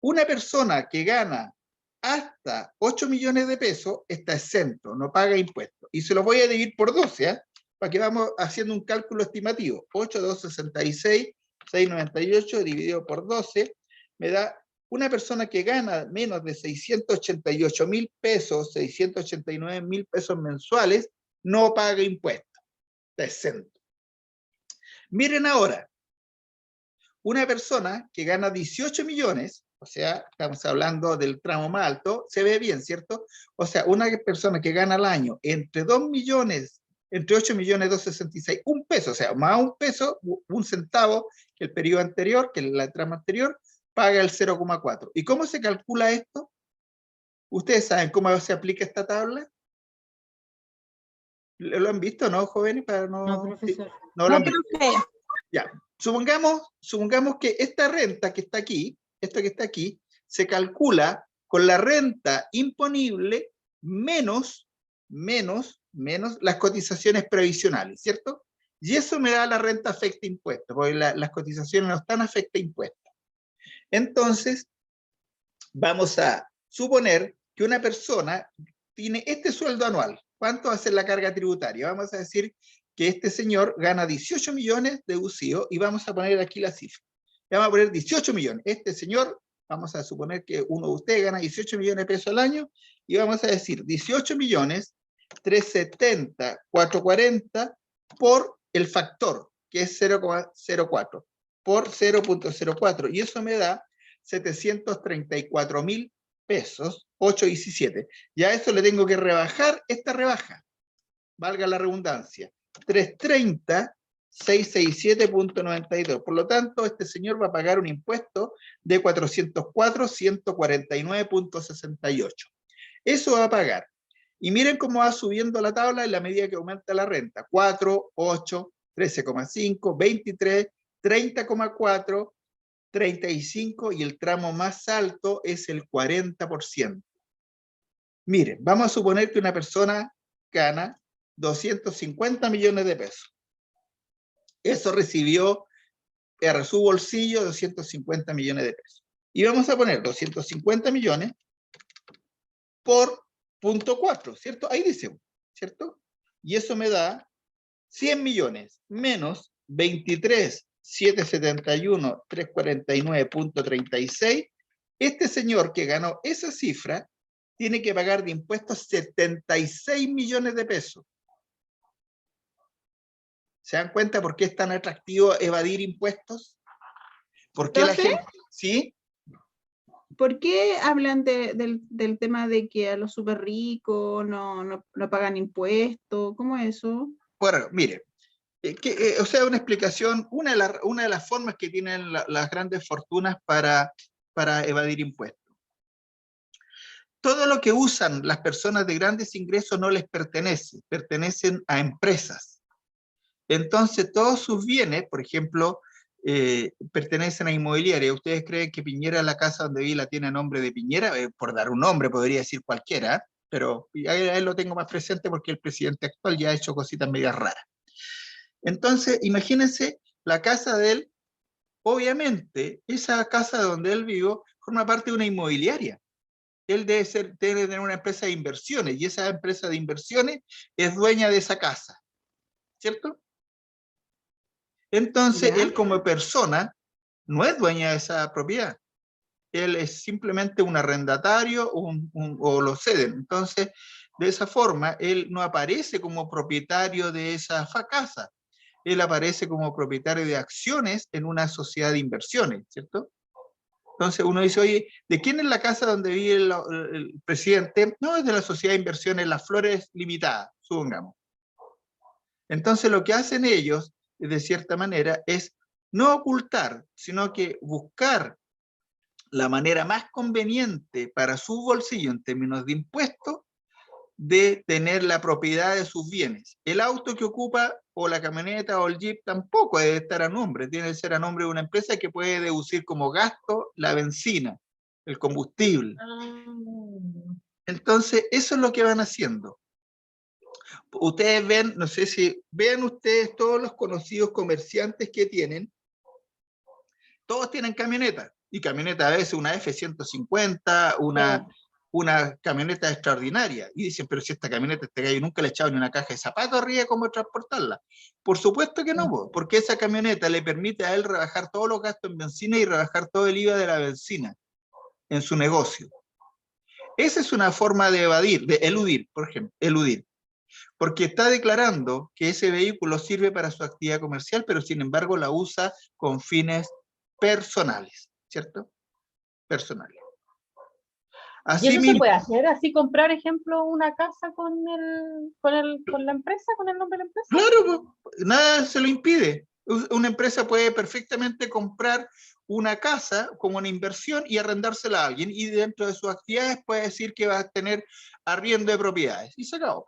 una persona que gana hasta 8 millones de pesos está exento, no paga impuestos. Y se los voy a dividir por 12, ¿eh? Para que vamos haciendo un cálculo estimativo. 8, 2, 66, 698 dividido por 12, me da una persona que gana menos de 688.000 pesos, 689.000 pesos mensuales, no paga impuestos, está exento. Miren ahora, una persona que gana 18 millones, o sea, estamos hablando del tramo más alto, se ve bien, ¿cierto? O sea, una persona que gana al año entre 2 millones, entre 8 millones 266, un peso, o sea, más un peso, un centavo que el periodo anterior, que la trama anterior, paga el 0,4. ¿Y cómo se calcula esto? ¿Ustedes saben cómo se aplica esta tabla? ¿Lo han visto, no, jóvenes? No, profesor. No lo han visto. Ya, supongamos que esta renta que está aquí, esto que está aquí, se calcula con la renta imponible menos las cotizaciones previsionales, ¿cierto? Y eso me da la renta afecta impuestos, porque las cotizaciones no están afecta impuestos. Entonces, vamos a suponer que una persona tiene este sueldo anual. ¿Cuánto va a ser la carga tributaria? Vamos a decir que este señor gana 18 millones deducido y vamos a poner aquí la cifra. Vamos a poner 18 millones. Este señor, vamos a suponer que uno de ustedes gana 18 millones de pesos al año y vamos a decir 18 millones 370, 440 por el factor, que es 0,04, por 0,04. Y eso me da 734.000 pesos, 8,17. Y a eso le tengo que rebajar esta rebaja, valga la redundancia, 330, 667.92. Por lo tanto, este señor va a pagar un impuesto de 404.149.68. Eso va a pagar. Y miren cómo va subiendo la tabla en la medida que aumenta la renta. 4, 8, 13,5, 23, 30,4, 35 y el tramo más alto es el 40%. Miren, vamos a suponer que una persona gana 250 millones de pesos. Eso recibió a su bolsillo 250 millones de pesos. Y vamos a poner 250 millones por 0,4, ¿cierto? Ahí dice, ¿cierto? Y eso me da 100 millones menos 23.771.349.36. Este señor que ganó esa cifra tiene que pagar de impuestos 76 millones de pesos. ¿Se dan cuenta por qué es tan atractivo evadir impuestos? ¿Por qué la gente? ¿Sí? ¿Por qué hablan del tema de que a los súper ricos no pagan impuestos? ¿Cómo es eso? Bueno, mire, o sea, una explicación, una de las formas que tienen las grandes fortunas para evadir impuestos. todo lo que usan las personas de grandes ingresos no les pertenece, pertenecen a empresas. Entonces, todos sus bienes, por ejemplo, pertenecen a inmobiliaria. ¿Ustedes creen que Piñera, la casa donde vive, la tiene a nombre de Piñera? Por dar un nombre, podría decir cualquiera, pero a él lo tengo más presente porque el presidente actual ya ha hecho cositas medias raras. Entonces, imagínense la casa de él. Obviamente, esa casa donde él vive forma parte de una inmobiliaria. Él debe tener una empresa de inversiones, y esa empresa de inversiones es dueña de esa casa, ¿cierto? Entonces, Ya. él como persona no es dueña de esa propiedad. Él es simplemente un arrendatario o lo ceden. Entonces, de esa forma, él no aparece como propietario de esa casa. Él aparece como propietario de acciones en una sociedad de inversiones, ¿cierto? Entonces uno dice, oye, ¿de quién es la casa donde vive el presidente? No, es de la sociedad de inversiones Las Flores Limitada, supongamos. Entonces lo que hacen ellos, de cierta manera, es no ocultar, sino que buscar la manera más conveniente para su bolsillo en términos de impuestos, de tener la propiedad de sus bienes. El auto que ocupa, o la camioneta, o el jeep, tampoco debe estar a nombre, tiene que ser a nombre de una empresa que puede deducir como gasto la benzina, el combustible. Entonces, eso es lo que van haciendo. Ustedes ven, no sé si vean ustedes todos los conocidos comerciantes que tienen, todos tienen camionetas, y camioneta a veces una F-150, una camioneta extraordinaria, y dicen, pero si esta camioneta, este gallo nunca le ha echado ni una caja de zapatos arriba, ¿cómo transportarla? Por supuesto que no, porque esa camioneta le permite a él rebajar todos los gastos en benzina y rebajar todo el IVA de la benzina en su negocio. Esa es una forma de evadir, de eludir, por ejemplo, eludir, porque está declarando que ese vehículo sirve para su actividad comercial, pero sin embargo la usa con fines personales, ¿cierto? Personales. ¿Y eso se Asimismo, puede hacer? ¿Así comprar, ejemplo, una casa con la empresa, con el nombre de la empresa? claro, nada se lo impide. Una empresa puede perfectamente comprar una casa como una inversión y arrendársela a alguien, y dentro de sus actividades puede decir que va a tener arriendo de propiedades, y se acabó.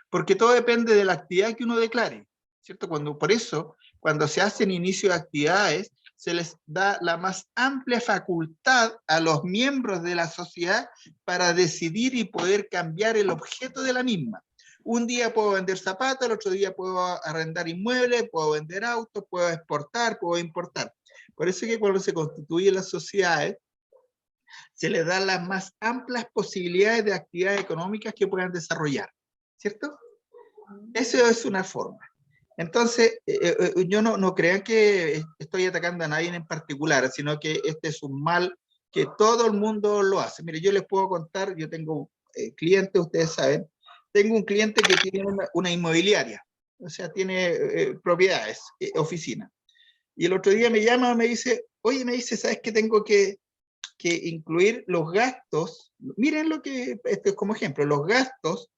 Porque todo depende de la actividad que uno declare, ¿cierto? Por eso, cuando se hacen inicio de actividades, se les da la más amplia facultad a los miembros de la sociedad para decidir y poder cambiar el objeto de la misma. Un día puedo vender zapatos, el otro día puedo arrendar inmuebles, puedo vender autos, puedo exportar, puedo importar. Por eso es que cuando se constituyen las sociedades, se les dan las más amplias posibilidades de actividades económicas que puedan desarrollar, ¿cierto? Eso es una forma. Entonces, yo no crean que estoy atacando a nadie en particular, sino que este es un mal que todo el mundo lo hace. Mire, yo les puedo contar, yo tengo clientes, ustedes saben, tengo un cliente que tiene una inmobiliaria, o sea, tiene propiedades, oficinas. Y el otro día me llama, me dice, oye, ¿sabes que tengo que incluir los gastos? Miren lo que, esto es como ejemplo, los gastos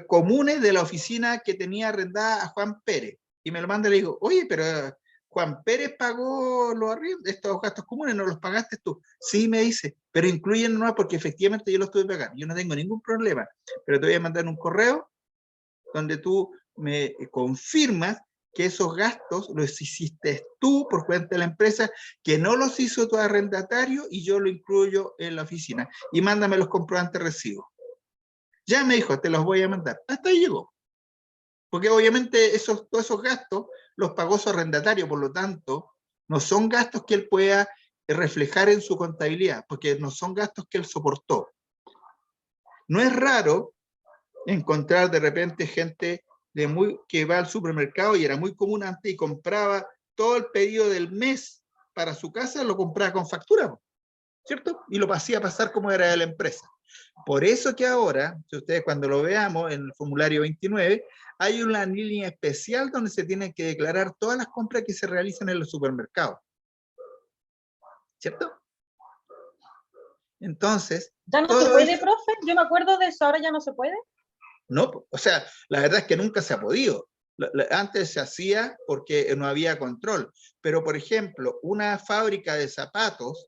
comunes de la oficina que tenía arrendada a Juan Pérez, y me lo manda y le digo, oye, pero Juan Pérez pagó los arriendos, estos gastos comunes, ¿no los pagaste tú? Sí, me dice, pero incluyen no, porque efectivamente yo los tuve que pagar, yo no tengo ningún problema, pero te voy a mandar un correo donde tú me confirmas que esos gastos los hiciste tú por cuenta de la empresa, que no los hizo tu arrendatario, y yo lo incluyo en la oficina, y mándame los comprobantes de recibo. Ya me dijo, te los voy a mandar. Hasta ahí llegó. Porque obviamente todos esos gastos los pagó su arrendatario, por lo tanto, no son gastos que él pueda reflejar en su contabilidad, porque no son gastos que él soportó. No es raro encontrar de repente gente que va al supermercado, y era muy común antes, y compraba todo el pedido del mes para su casa, lo compraba con factura, ¿cierto? Y lo hacía pasar como era de la empresa. Por eso que ahora, si ustedes cuando lo veamos en el formulario 29, hay una línea especial donde se tienen que declarar todas las compras que se realizan en los supermercados. ¿Cierto? Entonces... ¿Ya no se puede, profe? Yo me acuerdo de eso, ¿ahora ya no se puede? No, o sea, la verdad es que nunca se ha podido. Antes se hacía porque no había control. Pero, por ejemplo, una fábrica de zapatos,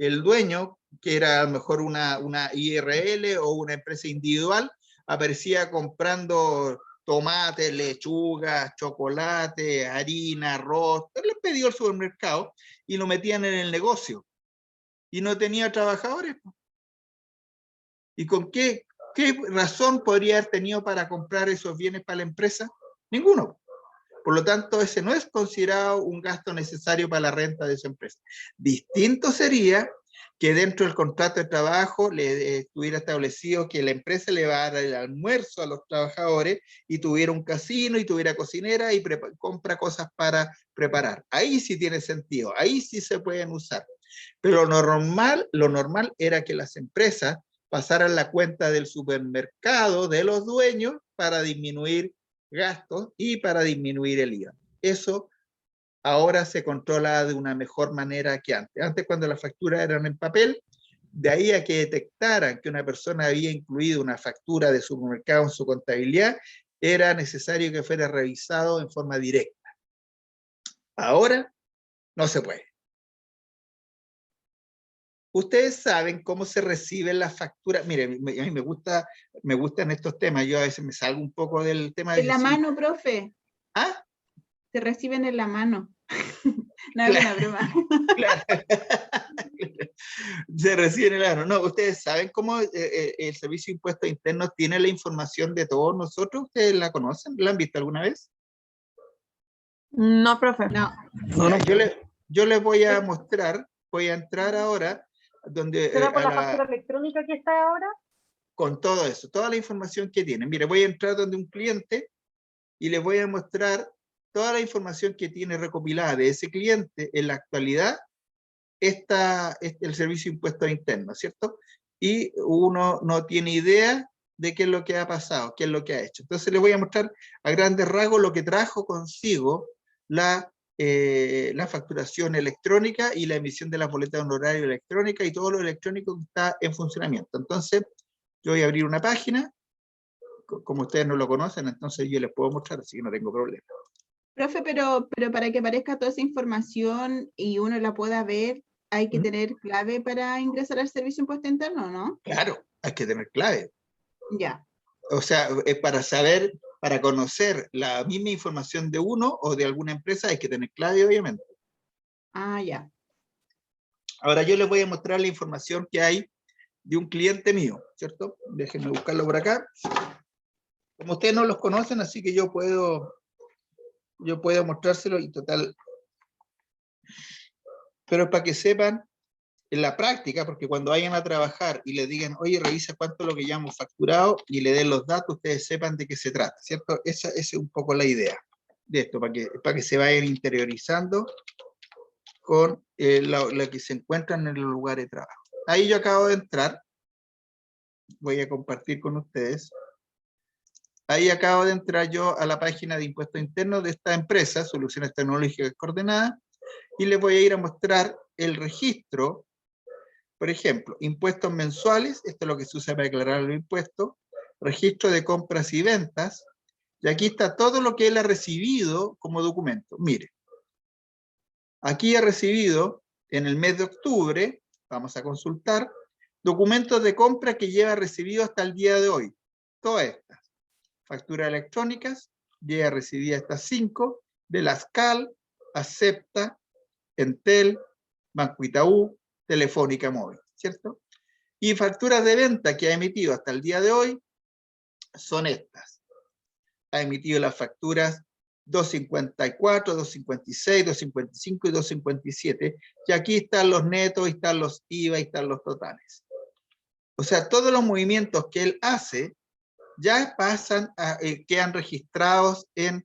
el dueño, que era a lo mejor una IRL o una empresa individual, aparecía comprando tomate, lechugas, chocolate, harina, arroz, les pidió al supermercado y lo metían en el negocio. Y no tenía trabajadores. ¿Y con qué razón podría haber tenido para comprar esos bienes para la empresa? Ninguno. Por lo tanto, ese no es considerado un gasto necesario para la renta de esa empresa. Distinto sería que dentro del contrato de trabajo le estuviera establecido que la empresa le va a dar el almuerzo a los trabajadores y tuviera un casino y tuviera cocinera y compra cosas para preparar. Ahí sí tiene sentido, ahí sí se pueden usar. Pero lo normal era que las empresas pasaran la cuenta del supermercado de los dueños para disminuir gastos y para disminuir el IVA. Eso ahora se controla de una mejor manera que antes. Antes, cuando las facturas eran en papel, de ahí a que detectaran que una persona había incluido una factura de supermercado en su contabilidad, era necesario que fuera revisado en forma directa. Ahora no se puede. Ustedes saben cómo se reciben las facturas. Mire, a mí me gustan estos temas. Yo a veces me salgo un poco del tema. En la mano, profe. ¿Ah? Se reciben en la mano. No es una broma. Claro. Se reciben en la mano. No, ustedes saben cómo el Servicio de Impuestos Internos tiene la información de todos nosotros. ¿Ustedes la conocen? ¿La han visto alguna vez? No, profe. No. Yo les voy a mostrar. Voy a entrar ahora donde ¿Será por la factura electrónica que está ahora? Con todo eso, toda la información que tienen. Mire, voy a entrar donde un cliente y les voy a mostrar toda la información que tiene recopilada de ese cliente en la actualidad, el Servicio de Impuestos Internos, ¿cierto? Y uno no tiene idea de qué es lo que ha pasado, qué es lo que ha hecho. Entonces les voy a mostrar a grandes rasgos lo que trajo consigo la facturación electrónica y la emisión de la boleta de honorario electrónica y todo lo electrónico que está en funcionamiento. Entonces, yo voy a abrir una página, como ustedes no lo conocen, entonces yo les puedo mostrar, así que no tengo problema. Profe, pero para que aparezca toda esa información y uno la pueda ver, ¿hay que tener clave para ingresar al Servicio de Impuestos Internos, no? Claro, hay que tener clave. Ya. O sea, para saber, para conocer la misma información de uno o de alguna empresa, hay que tener clave, obviamente. Ah, ya. Ahora yo les voy a mostrar la información que hay de un cliente mío, ¿cierto? Déjenme buscarlo por acá. Como ustedes no los conocen, así que yo puedo mostrárselo y total. Pero para que sepan, en la práctica, porque cuando vayan a trabajar y les digan, oye, revisa cuánto es lo que ya hemos facturado, y le den los datos, ustedes sepan de qué se trata, ¿cierto? Esa es un poco la idea de esto, para que se vayan interiorizando con lo que se encuentran en el lugar de trabajo. Ahí yo acabo de entrar, voy a compartir con ustedes. Ahí acabo de entrar yo a la página de impuestos internos de esta empresa, Soluciones Tecnológicas Coordenadas, y les voy a ir a mostrar el registro. Por ejemplo, impuestos mensuales, esto es lo que se usa para declarar los impuestos, registro de compras y ventas, y aquí está todo lo que él ha recibido como documento. Mire, aquí ha recibido en el mes de octubre, vamos a consultar, documentos de compra que lleva recibido hasta el día de hoy. Todas estas. Facturas electrónicas, lleva recibida estas 5, de la SCAL, Acepta, Entel, Banco Itaú, Telefónica Móvil, ¿cierto? Y facturas de venta que ha emitido hasta el día de hoy son estas. Ha emitido las facturas 254, 256, 255 y 257, y aquí están los netos, están los IVA y están los totales. O sea, todos los movimientos que él hace ya pasan quedan registrados en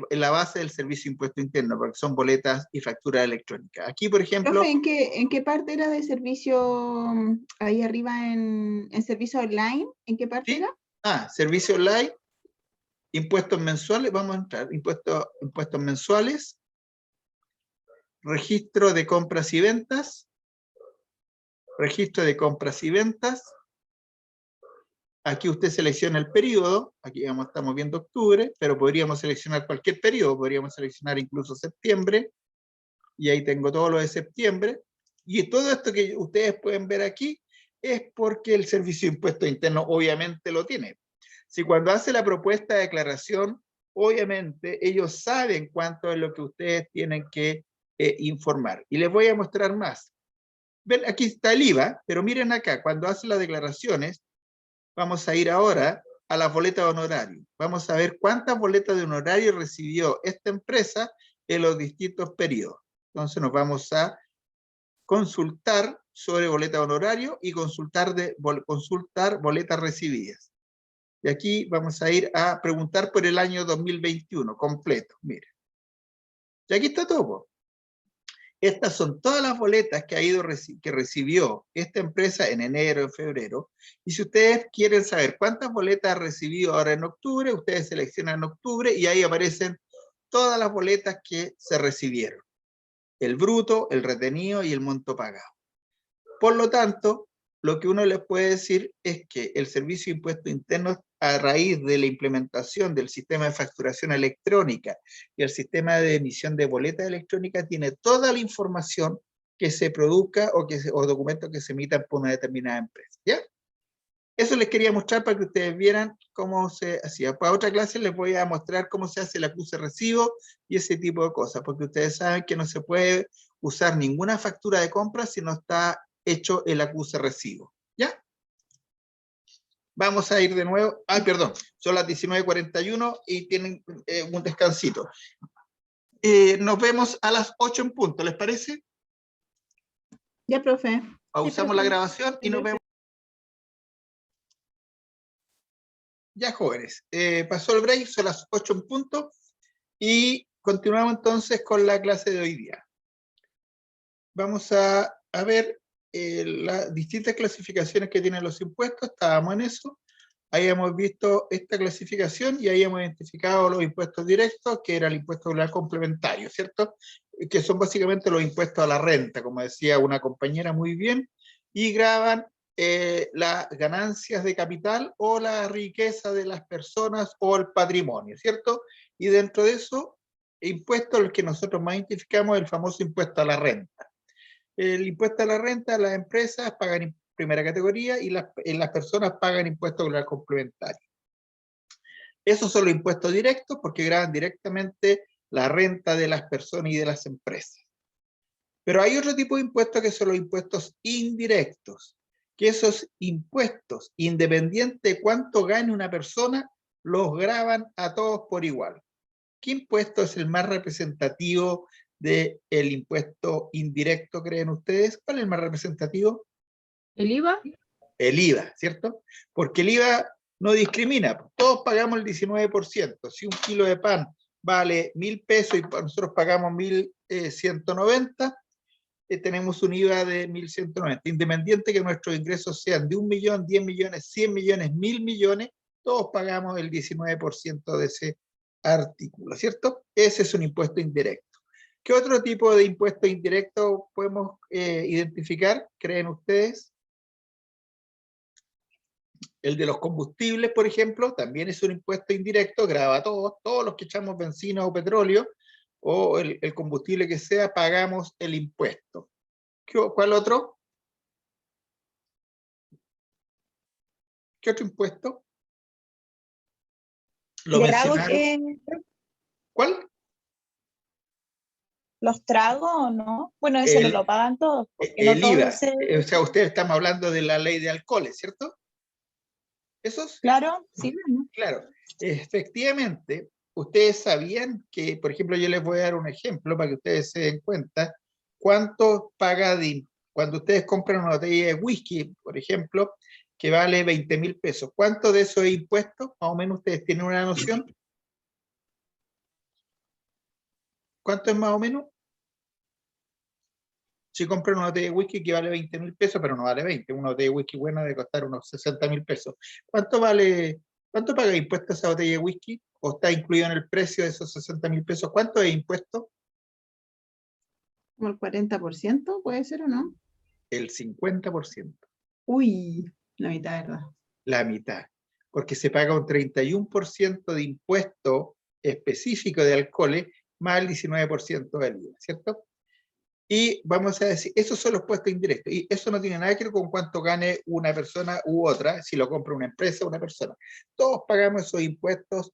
la base del Servicio de Impuesto Interno, porque son boletas y facturas electrónicas. Aquí, por ejemplo... Profe, ¿en qué parte era de servicio, ahí arriba en servicio online? ¿En qué parte era? Ah, servicio online, impuestos mensuales, vamos a entrar, impuestos mensuales, registro de compras y ventas, aquí usted selecciona el periodo, aquí estamos viendo octubre, pero podríamos seleccionar cualquier periodo, podríamos seleccionar incluso septiembre, y ahí tengo todo lo de septiembre, Y todo esto que ustedes pueden ver aquí es porque el Servicio de Impuestos Internos obviamente lo tiene. Si cuando hace la propuesta de declaración, obviamente ellos saben cuánto es lo que ustedes tienen que informar. Y les voy a mostrar más. Ven, aquí está el IVA, pero miren acá, cuando hace las declaraciones, vamos a ir ahora a las boletas de honorario. Vamos a ver cuántas boletas de honorario recibió esta empresa en los distintos periodos. Entonces nos vamos a consultar sobre boleta de honorario y consultar boletas recibidas. Y aquí vamos a ir a preguntar por el año 2021 completo, miren. Y aquí está todo. Estas son todas las boletas que recibió esta empresa en enero, en febrero. Y si ustedes quieren saber cuántas boletas ha recibido ahora en octubre, ustedes seleccionan octubre y ahí aparecen todas las boletas que se recibieron. El bruto, el retenido y el monto pagado. Por lo tanto, lo que uno les puede decir es que el Servicio de Impuestos Internos, a raíz de la implementación del sistema de facturación electrónica y el sistema de emisión de boletas electrónicas, tiene toda la información que se produzca o documentos que se emitan por una determinada empresa. ¿Ya? Eso les quería mostrar para que ustedes vieran cómo se hacía. Para otra clase les voy a mostrar cómo se hace el acuse recibo y ese tipo de cosas, porque ustedes saben que no se puede usar ninguna factura de compra si no está hecho el acuse recibo. ¿Ya? Vamos a ir de nuevo. Ay, perdón, son las 19:41 y tienen un descansito. Nos vemos a las 8 en punto, ¿les parece? Ya, profe. Pausamos la grabación y nos vemos. Ya, jóvenes, pasó el break, son las 8 en punto y continuamos entonces con la clase de hoy día. Vamos a ver las distintas clasificaciones que tienen los impuestos. Estábamos en eso. Ahí hemos visto esta clasificación y ahí hemos identificado los impuestos directos, que era el impuesto global complementario, ¿cierto? Que son básicamente los impuestos a la renta, como decía una compañera muy bien, y graban las ganancias de capital o la riqueza de las personas o el patrimonio, ¿cierto? Y dentro de eso, impuesto al que nosotros más identificamos es el famoso impuesto a la renta. El impuesto a la renta, las empresas pagan en primera categoría y las personas pagan impuesto global complementario. Esos son los impuestos directos porque graban directamente la renta de las personas y de las empresas. Pero hay otro tipo de impuestos que son los impuestos indirectos, que esos impuestos, independiente de cuánto gane una persona, los graban a todos por igual. ¿Qué impuesto es el más representativo del impuesto indirecto, creen ustedes? ¿Cuál es el más representativo? ¿El IVA? El IVA, ¿cierto? Porque el IVA no discrimina, todos pagamos el 19%. Si un kilo de pan vale 1.000 pesos y nosotros pagamos 1.190, tenemos un IVA de 1.190. Independiente que nuestros ingresos sean de 1 millón, 10 millones, 100 millones, 1.000 millones, todos pagamos el 19% de ese artículo, ¿cierto? Ese es un impuesto indirecto. ¿Qué otro tipo de impuesto indirecto podemos identificar, creen ustedes? El de los combustibles, por ejemplo, también es un impuesto indirecto, grava a todos los que echamos benzina o petróleo, o el combustible que sea, pagamos el impuesto. ¿Cuál otro? ¿Qué otro impuesto? Lo mencionaron. ¿Cuál? ¿Los tragos o no? Bueno, eso no lo pagan todos. El IVA. O sea, ustedes están hablando de la ley de alcoholes, ¿cierto? ¿Esos? Claro, sí. Claro. Efectivamente, ustedes sabían que, por ejemplo, yo les voy a dar un ejemplo para que ustedes se den cuenta cuánto paga cuando ustedes compran una botella de whisky, por ejemplo, que vale 20.000 pesos. ¿Cuánto de eso es impuesto? Más o menos ustedes tienen una noción. ¿Cuánto es más o menos? Si compran una botella de whisky que vale 20.000 pesos, pero no vale 20, una botella de whisky buena debe costar unos 60.000 pesos. ¿Cuánto paga impuesto esa botella de whisky? ¿O está incluido en el precio de esos 60.000 pesos? ¿Cuánto es impuesto? ¿Como el 40% puede ser o no? El 50%. Uy, la mitad, ¿verdad? La mitad. Porque se paga un 31% de impuesto específico de alcoholes más el 19% del IVA, ¿cierto? Y vamos a decir, esos son los impuestos indirectos. Y eso no tiene nada que ver con cuánto gane una persona u otra, si lo compra una empresa o una persona. Todos pagamos esos impuestos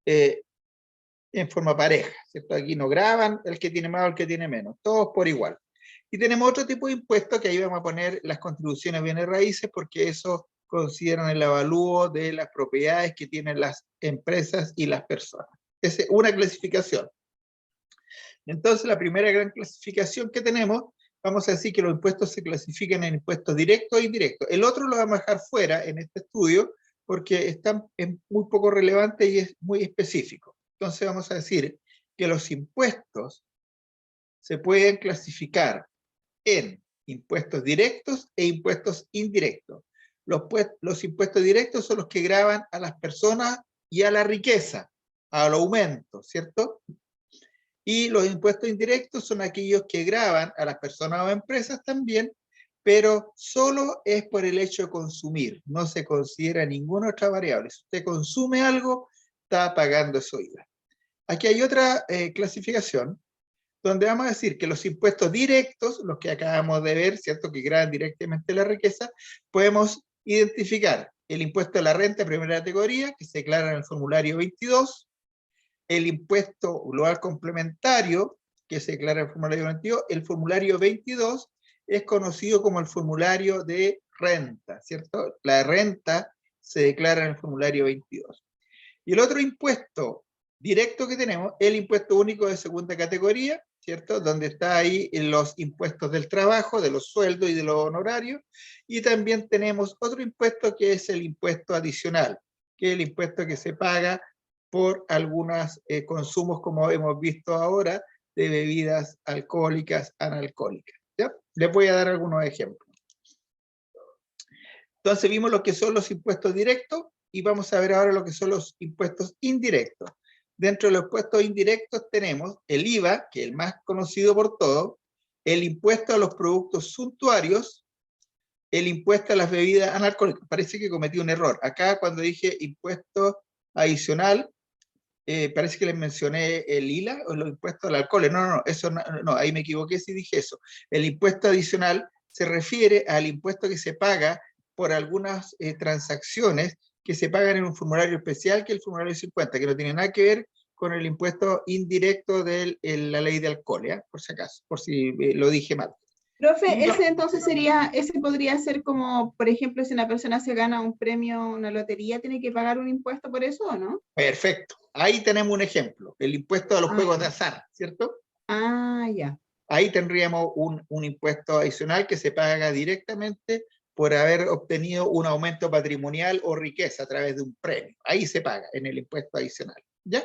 en forma pareja, ¿cierto? Aquí no graban el que tiene más o el que tiene menos, todos por igual. Y tenemos otro tipo de impuestos que ahí vamos a poner las contribuciones a bienes raíces, porque eso consideran el avalúo de las propiedades que tienen las empresas y las personas. Esa es una clasificación. Entonces, la primera gran clasificación que tenemos, vamos a decir que los impuestos se clasifican en impuestos directos e indirectos. El otro lo vamos a dejar fuera en este estudio, porque es muy poco relevante y es muy específico. Entonces vamos a decir que los impuestos se pueden clasificar en impuestos directos e impuestos indirectos. Los impuestos directos son los que gravan a las personas y a la riqueza, al aumento, ¿cierto? Y los impuestos indirectos son aquellos que gravan a las personas o empresas también, pero solo es por el hecho de consumir, no se considera ninguna otra variable. Si usted consume algo, está pagando eso IVA. Aquí hay otra clasificación, donde vamos a decir que los impuestos directos, los que acabamos de ver, ¿cierto?, que graban directamente la riqueza, podemos identificar el impuesto a la renta de primera categoría, que se declara en el formulario 22, el impuesto global complementario, que se declara en el formulario 22, el formulario 22 es conocido como el formulario de renta, ¿cierto? La renta se declara en el formulario 22. Y el otro impuesto directo que tenemos, el impuesto único de segunda categoría, ¿cierto? Donde está ahí los impuestos del trabajo, de los sueldos y de los honorarios. Y también tenemos otro impuesto que es el impuesto adicional, que es el impuesto que se paga por algunos consumos, como hemos visto ahora, de bebidas alcohólicas, analcohólicas. ¿Ya? Les voy a dar algunos ejemplos. Entonces vimos lo que son los impuestos directos y vamos a ver ahora lo que son los impuestos indirectos. Dentro de los impuestos indirectos tenemos el IVA, que es el más conocido por todos, el impuesto a los productos suntuarios, el impuesto a las bebidas analcohólicas. Parece que cometí un error. Acá cuando dije impuesto adicional, parece que les mencioné el ILA o los impuestos al alcohol. No, eso no, ahí me equivoqué si dije eso. El impuesto adicional se refiere al impuesto que se paga por algunas transacciones que se pagan en un formulario especial, que es el formulario 50, que no tiene nada que ver con el impuesto indirecto de la ley de alcohol, ¿ya? Por si acaso, por si lo dije mal. Profe, ese entonces ese podría ser como, por ejemplo, si una persona se gana un premio, una lotería, ¿tiene que pagar un impuesto por eso o no? Perfecto. Ahí tenemos un ejemplo, el impuesto a los juegos de azar, ¿cierto? Ah, ya. Ahí tendríamos un impuesto adicional que se paga directamente por haber obtenido un aumento patrimonial o riqueza a través de un premio. Ahí se paga en el impuesto adicional, ¿ya?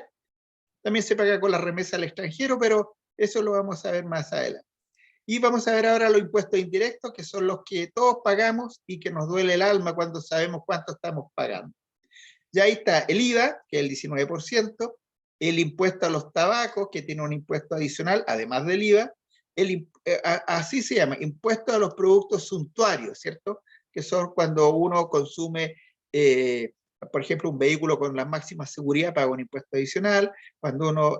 También se paga con la remesa al extranjero, pero eso lo vamos a ver más adelante. Y vamos a ver ahora los impuestos indirectos, que son los que todos pagamos y que nos duele el alma cuando sabemos cuánto estamos pagando. Ya ahí está el IVA, que es el 19%, el impuesto a los tabacos, que tiene un impuesto adicional, además del IVA, así se llama, impuesto a los productos suntuarios, ¿cierto? Que son cuando uno consume, por ejemplo, un vehículo con la máxima seguridad paga un impuesto adicional, cuando uno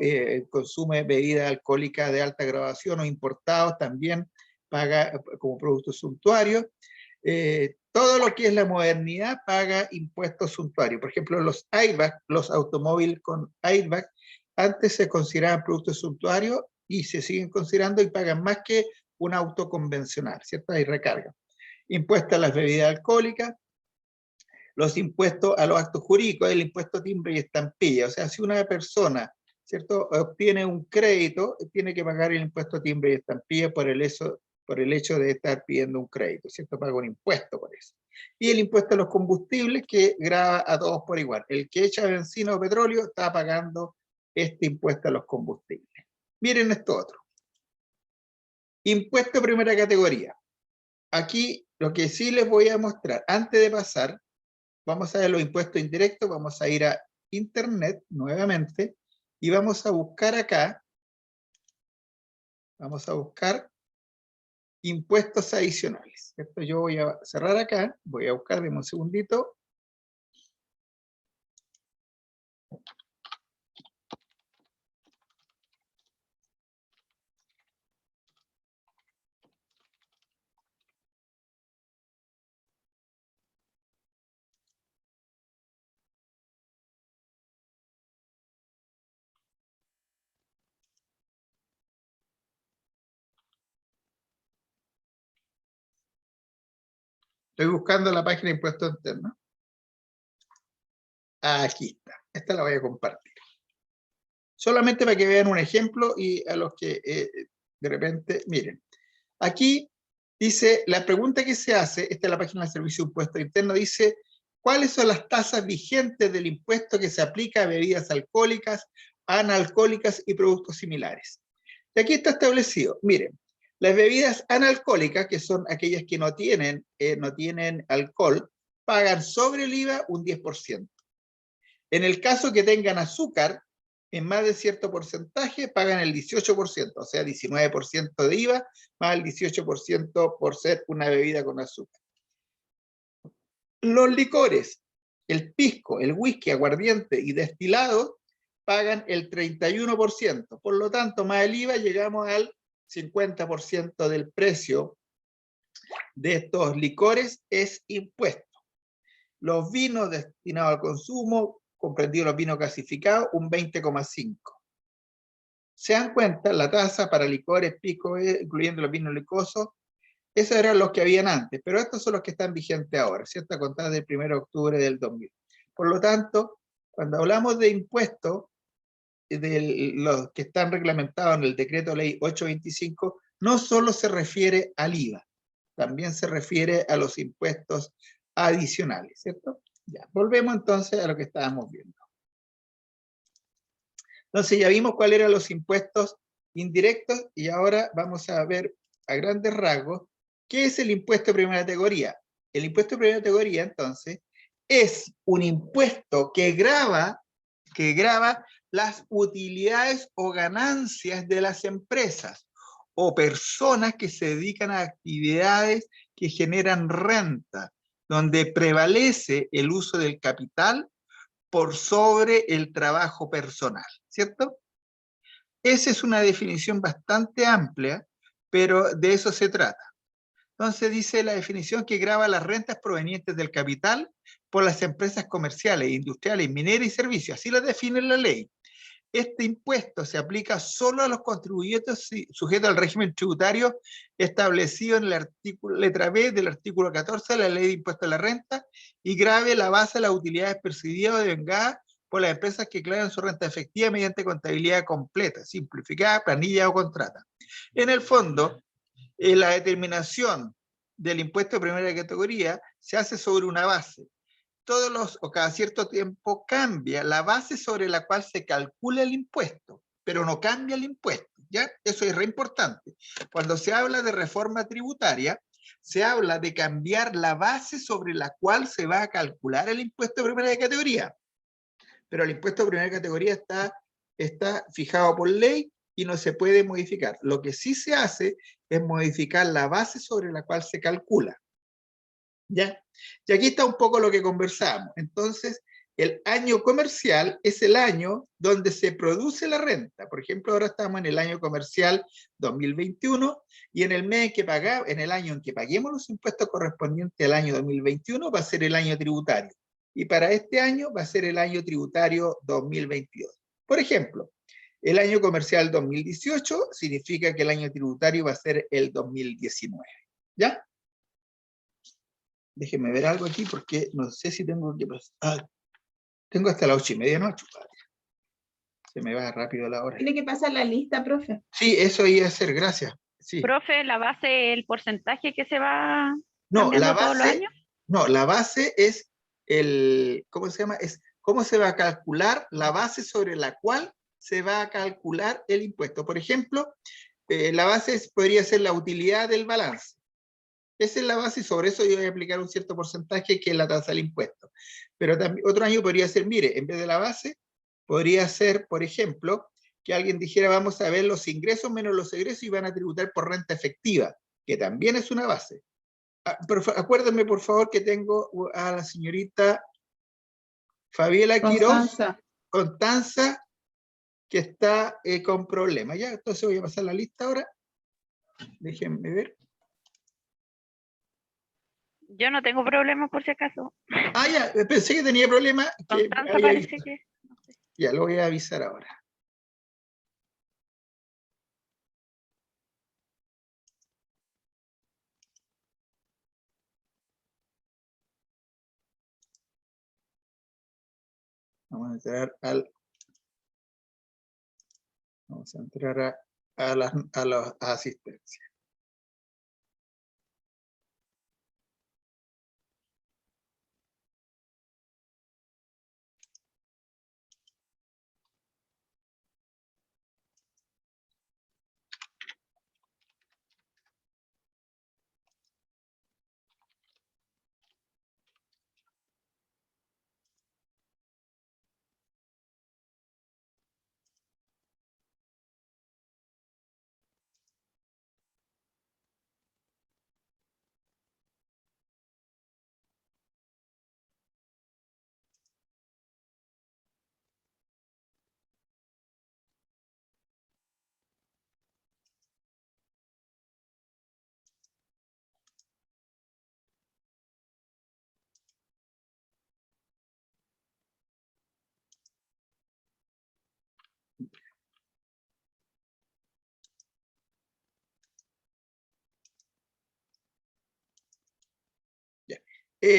consume bebidas alcohólicas de alta graduación o importados también paga como productos suntuarios. Todo lo que es la modernidad paga impuestos suntuarios. Por ejemplo, los airbag, los automóviles con airbag, antes se consideraban productos suntuarios y se siguen considerando y pagan más que un auto convencional, ¿cierto? Hay recarga. Impuestos a las bebidas alcohólicas, los impuestos a los actos jurídicos, el impuesto timbre y estampilla. O sea, si una persona, ¿cierto?, obtiene un crédito, tiene que pagar el impuesto timbre y estampilla por el hecho de estar pidiendo un crédito, ¿cierto? Paga un impuesto por eso. Y el impuesto a los combustibles, que grava a todos por igual. El que echa benzina o petróleo está pagando este impuesto a los combustibles. Miren esto otro. Impuesto de primera categoría. Aquí lo que sí les voy a mostrar, antes de pasar, vamos a ver los impuestos indirectos, vamos a ir a internet nuevamente y vamos a buscar acá, vamos a buscar impuestos adicionales, ¿cierto? Yo voy a cerrar acá, voy a buscar, deme un segundito. Estoy buscando la página de impuestos internos. Aquí está. Esta la voy a compartir. Solamente para que vean un ejemplo y a los que de repente, miren. Aquí dice, la pregunta que se hace, esta es la página del Servicio de Impuestos Internos, dice, ¿cuáles son las tasas vigentes del impuesto que se aplica a bebidas alcohólicas, analcohólicas y productos similares? Y aquí está establecido, miren, las bebidas analcohólicas, que son aquellas que no tienen alcohol, pagan sobre el IVA un 10%. En el caso que tengan azúcar, en más de cierto porcentaje, pagan el 18%, o sea, 19% de IVA, más el 18% por ser una bebida con azúcar. Los licores, el pisco, el whisky, aguardiente y destilado, pagan el 31%. Por lo tanto, más el IVA, llegamos al 50% del precio de estos licores es impuesto. Los vinos destinados al consumo, comprendidos los vinos gasificados, un 20,5%. Se dan cuenta, la tasa para licores, pisco, incluyendo los vinos licosos, esos eran los que habían antes, pero estos son los que están vigentes ahora, ¿cierto? A contar del 1 de octubre del 2000. Por lo tanto, cuando hablamos de impuestos, de los que están reglamentados en el decreto ley 825, no solo se refiere al IVA, también se refiere a los impuestos adicionales, ¿cierto? Ya, volvemos entonces a lo que estábamos viendo. Entonces ya vimos cuáles eran los impuestos indirectos y ahora vamos a ver a grandes rasgos qué es el impuesto de primera categoría. El impuesto de primera categoría, entonces, es un impuesto que grava las utilidades o ganancias de las empresas o personas que se dedican a actividades que generan renta, donde prevalece el uso del capital por sobre el trabajo personal, ¿cierto? Esa es una definición bastante amplia, pero de eso se trata. Entonces dice la definición que grava las rentas provenientes del capital por las empresas comerciales, industriales, mineras y servicios. Así lo define la ley. Este impuesto se aplica solo a los contribuyentes sujetos al régimen tributario establecido en el artículo, letra B del artículo 14 de la Ley de Impuesto a la Renta y grave la base de las utilidades percibidas o devengadas por las empresas que declaran su renta efectiva mediante contabilidad completa, simplificada, planilla o contrata. En el fondo, la determinación del impuesto de primera categoría se hace sobre una base. O cada cierto tiempo cambia la base sobre la cual se calcula el impuesto, pero no cambia el impuesto, ¿ya? Eso es re importante. Cuando se habla de reforma tributaria, se habla de cambiar la base sobre la cual se va a calcular el impuesto de primera categoría. Pero el impuesto de primera categoría está fijado por ley y no se puede modificar. Lo que sí se hace es modificar la base sobre la cual se calcula. ¿Ya? Y aquí está un poco lo que conversamos. Entonces, el año comercial es el año donde se produce la renta. Por ejemplo, ahora estamos en el año comercial 2021 y en el año en que paguemos los impuestos correspondientes al año 2021 va a ser el año tributario. Y para este año va a ser el año tributario 2022. Por ejemplo, el año comercial 2018 significa que el año tributario va a ser el 2019. ¿Ya? Déjenme ver algo aquí porque no sé si tengo que pasar. Tengo hasta las 8:30 de noche, padre. Se me va rápido la hora. Tiene que pasar la lista, profe. Sí, eso iba a hacer, gracias. Sí. Profe, la base, el porcentaje que se va No, cambiando todos los años. No, la base es ¿cómo se llama? Es cómo se va a calcular la base sobre la cual se va a calcular el impuesto. Por ejemplo, la base podría ser la utilidad del balance. Esa es la base y sobre eso yo voy a aplicar un cierto porcentaje que es la tasa del impuesto. Pero también, otro año podría ser, mire, en vez de la base, podría ser, por ejemplo, que alguien dijera, vamos a ver los ingresos menos los egresos y van a tributar por renta efectiva, que también es una base. Pero acuérdenme, por favor, que tengo a la señorita Fabiola Quiroz, Constanza, que está con problemas. Ya, entonces voy a pasar la lista ahora. Déjenme ver. Yo no tengo problemas por si acaso. Ah, ya, pensé que tenía problemas. Constanza parece que... no sé. Ya, lo voy a avisar ahora. Vamos a entrar al... Vamos a entrar a las asistencias.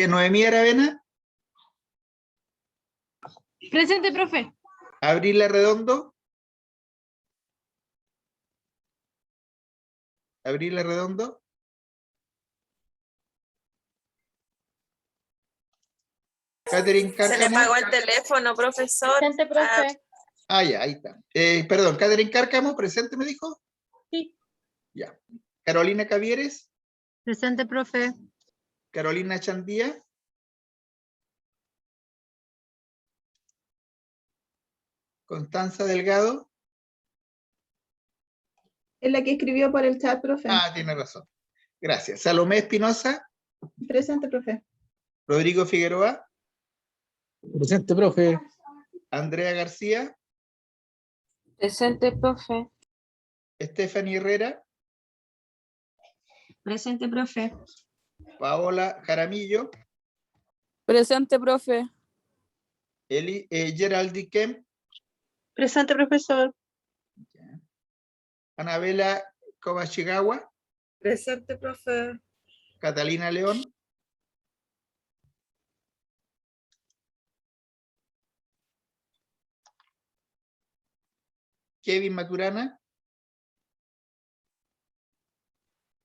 Noemí Aravena. Presente, profe. Abril Arredondo. Abril Arredondo. Catherine Se Cárcamo. le apagó el teléfono, profesor. Presente, profe. Ya, ahí está. Perdón, Catherine Cárcamo, presente, me dijo. Sí. Ya. Carolina Cavieres. Presente, profe. Carolina Chandía. Constanza Delgado. Es la que escribió por el chat, profe. Ah, tiene razón. Gracias. Salomé Espinosa. Presente, profe. Rodrigo Figueroa. Presente, profe. Andrea García. Presente, profe. Stephanie Herrera. Presente, profe. Paola Jaramillo. Presente, profe. Geraldi Kemp. Presente, profesor. Anabela Kobachigawa. Presente, profe. Catalina León. Kevin Maturana.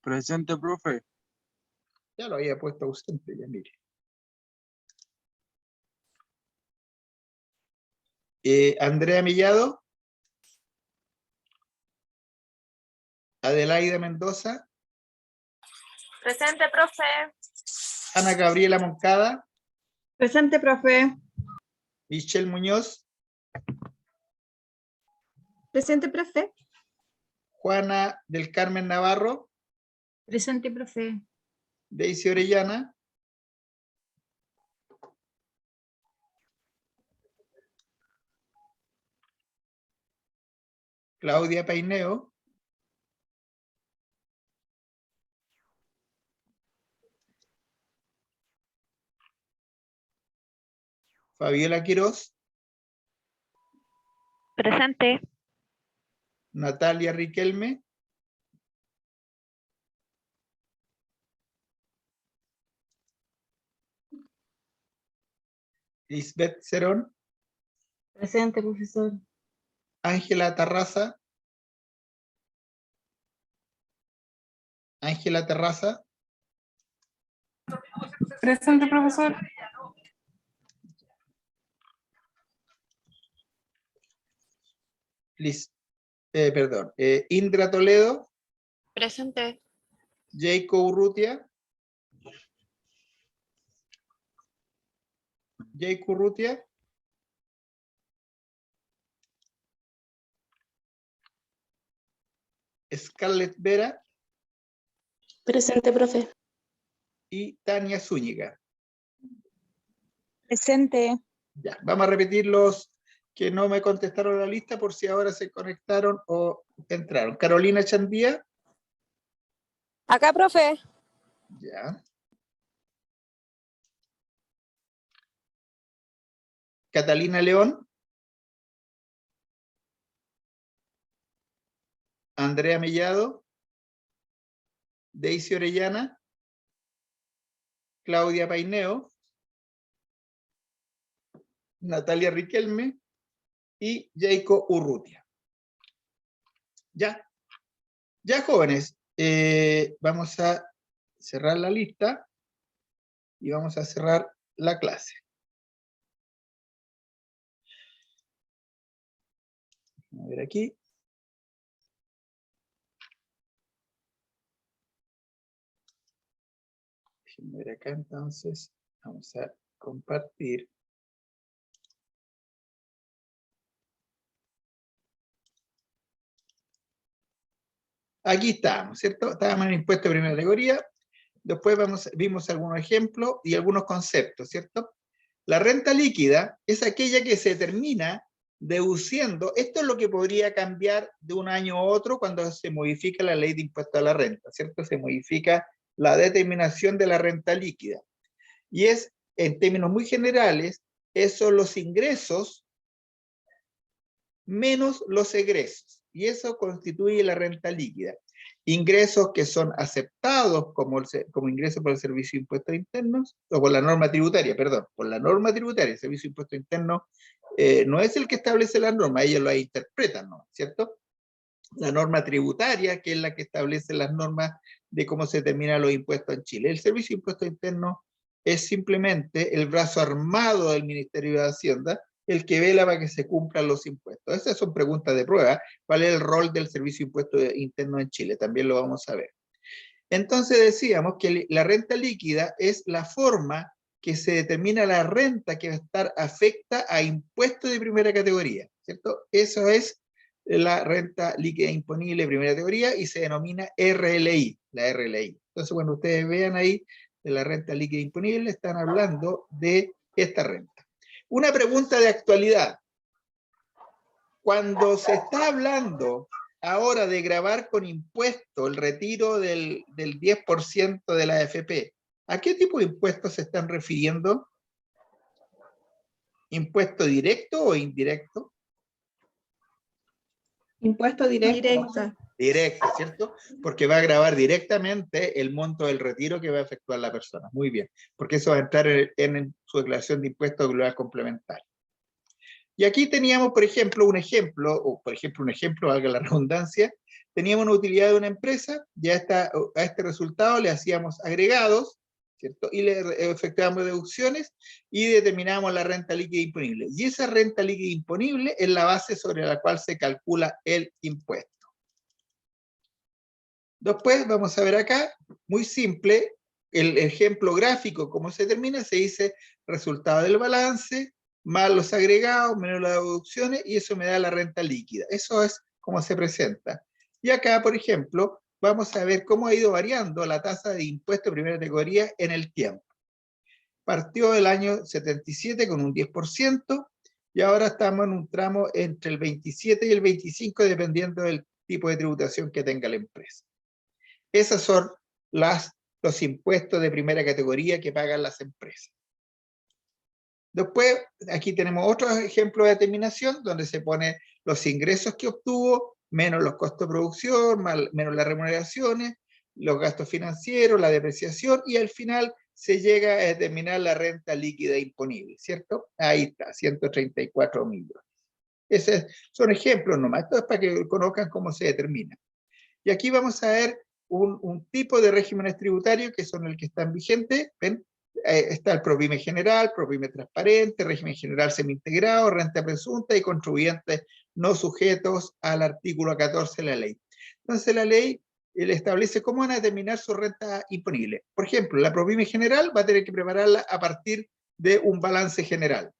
Presente, profe. Ya lo había puesto ausente, ya mire. Andrea Millado. Adelaida Mendoza. Presente, profe. Ana Gabriela Moncada. Presente, profe. Michelle Muñoz. Presente, profe. Juana del Carmen Navarro. Presente, profe. Daisy Orellana. Claudia Paineo. Fabiola Quiroz. Presente. Natalia Riquelme. Lisbeth Cerón. Presente, profesor. Ángela Terraza. Ángela Terraza. Presente, profesor. Indra Toledo. Presente. Jacob Urrutia. Jacob Urrutia. Scarlett Vera. Presente, profe. Y Tania Zúñiga. Presente. Ya, vamos a repetir los que no me contestaron la lista por si ahora se conectaron o entraron. Carolina Chandía. Acá, profe. Ya. Catalina León. Andrea Mellado. Daisy Orellana. Claudia Paineo. Natalia Riquelme y Jacob Urrutia. ¿Ya? Ya, jóvenes, vamos a cerrar la lista y vamos a cerrar la clase. A ver aquí. Déjenme ver acá entonces. Vamos a compartir. Aquí estamos, ¿cierto? Estábamos en el impuesto de primera categoría. Después vimos algunos ejemplos y algunos conceptos, ¿cierto? La renta líquida es aquella que se determina deduciendo. Esto es lo que podría cambiar de un año a otro cuando se modifica la ley de impuesto a la renta, ¿cierto? Se modifica la determinación de la renta líquida. Y es, en términos muy generales, son los ingresos menos los egresos. Y eso constituye la renta líquida. Ingresos que son aceptados como ingresos por el Servicio de Impuestos Internos, o por la norma tributaria, perdón, por la norma tributaria. El Servicio de Impuestos Internos no es el que establece la norma, ellos la interpretan, ¿no? ¿Cierto? La norma tributaria, que es la que establece las normas de cómo se determinan los impuestos en Chile. El Servicio de Impuestos Internos es simplemente el brazo armado del Ministerio de Hacienda, el que vela para que se cumplan los impuestos. Esas son preguntas de prueba. ¿Cuál es el rol del Servicio de Impuestos Internos en Chile? También lo vamos a ver. Entonces decíamos que la renta líquida es la forma que se determina la renta que va a estar afecta a impuestos de primera categoría, ¿cierto? Eso es la renta líquida imponible de primera categoría y se denomina RLI, la RLI. Entonces, cuando ustedes vean ahí de la renta líquida imponible, están hablando de esta renta. Una pregunta de actualidad. Cuando se está hablando ahora de gravar con impuesto el retiro del 10% de la AFP, ¿a qué tipo de impuestos se están refiriendo? ¿Impuesto directo o indirecto? Impuesto directo. Directo, ¿cierto? Porque va a gravar directamente el monto del retiro que va a efectuar la persona. Muy bien, porque eso va a entrar en su declaración de impuestos global complementario. Y aquí teníamos, por ejemplo, valga la redundancia, teníamos una utilidad de una empresa, ya a este resultado le hacíamos agregados, ¿cierto? Y le efectuamos deducciones y determinamos la renta líquida imponible. Y esa renta líquida imponible es la base sobre la cual se calcula el impuesto. Después vamos a ver acá, muy simple, el ejemplo gráfico, cómo se determina, se dice resultado del balance, más los agregados, menos las deducciones, y eso me da la renta líquida. Eso es como se presenta. Y acá, por ejemplo, vamos a ver cómo ha ido variando la tasa de impuesto de primera categoría en el tiempo. Partió del año 77 con un 10%, y ahora estamos en un tramo entre el 27 y el 25, dependiendo del tipo de tributación que tenga la empresa. Esos son los impuestos de primera categoría que pagan las empresas. Después, aquí tenemos otro ejemplo de determinación, donde se pone los ingresos que obtuvo, menos los costos de producción, menos las remuneraciones, los gastos financieros, la depreciación, y al final se llega a determinar la renta líquida imponible, ¿cierto? Ahí está, 134 millones. Esos son ejemplos nomás, esto es para que conozcan cómo se determina. Y aquí vamos a ver un tipo de regímenes tributarios que son el que están vigentes. ¿Ven? Está el PROPYME general, PROPYME transparente, régimen general semi-integrado, renta presunta y contribuyentes no sujetos al artículo 14 de la ley. Entonces la ley le establece cómo van a determinar su renta imponible. Por ejemplo, la PROPYME general va a tener que prepararla a partir de un balance general.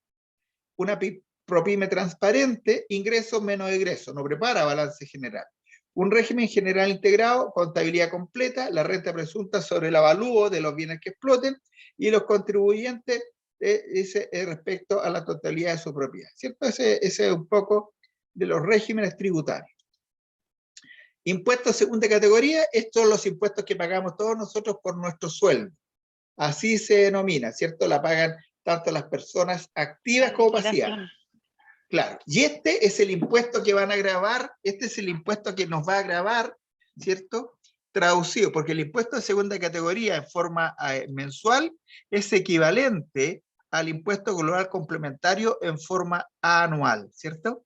Una PROPYME transparente, ingreso menos egreso, no prepara balance general. Un régimen general integrado, contabilidad completa, la renta presunta sobre el avalúo de los bienes que exploten, y los contribuyentes respecto a la totalidad de su propiedad, ¿cierto? Ese es un poco de los regímenes tributarios. Impuestos segunda categoría, estos son los impuestos que pagamos todos nosotros por nuestro sueldo. Así se denomina, ¿cierto? La pagan tanto las personas activas como pasivas. Claro, y este es el impuesto que van a gravar, este es el impuesto que nos va a gravar, ¿cierto? Traducido, porque el impuesto de segunda categoría en forma mensual es equivalente al impuesto global complementario en forma anual, ¿cierto?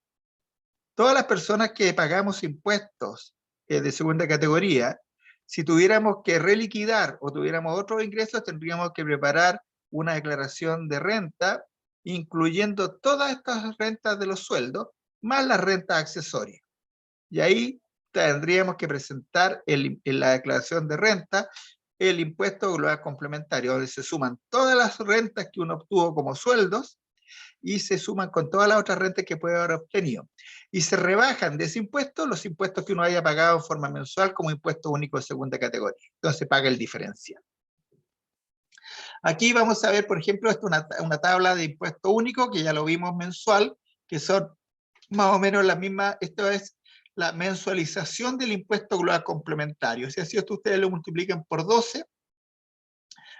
Todas las personas que pagamos impuestos de segunda categoría, si tuviéramos que reliquidar o tuviéramos otros ingresos, tendríamos que preparar una declaración de renta, incluyendo todas estas rentas de los sueldos, más las rentas accesorias. Y ahí tendríamos que presentar en la declaración de renta el impuesto global complementario, donde se suman todas las rentas que uno obtuvo como sueldos y se suman con todas las otras rentas que puede haber obtenido. Y se rebajan de ese impuesto los impuestos que uno haya pagado en forma mensual como impuesto único de segunda categoría. Entonces se paga el diferencial. Aquí vamos a ver, por ejemplo, esto es una tabla de impuesto único, que ya lo vimos mensual, que son más o menos la misma, esto es la mensualización del impuesto global complementario. Si así esto ustedes lo multiplican por 12,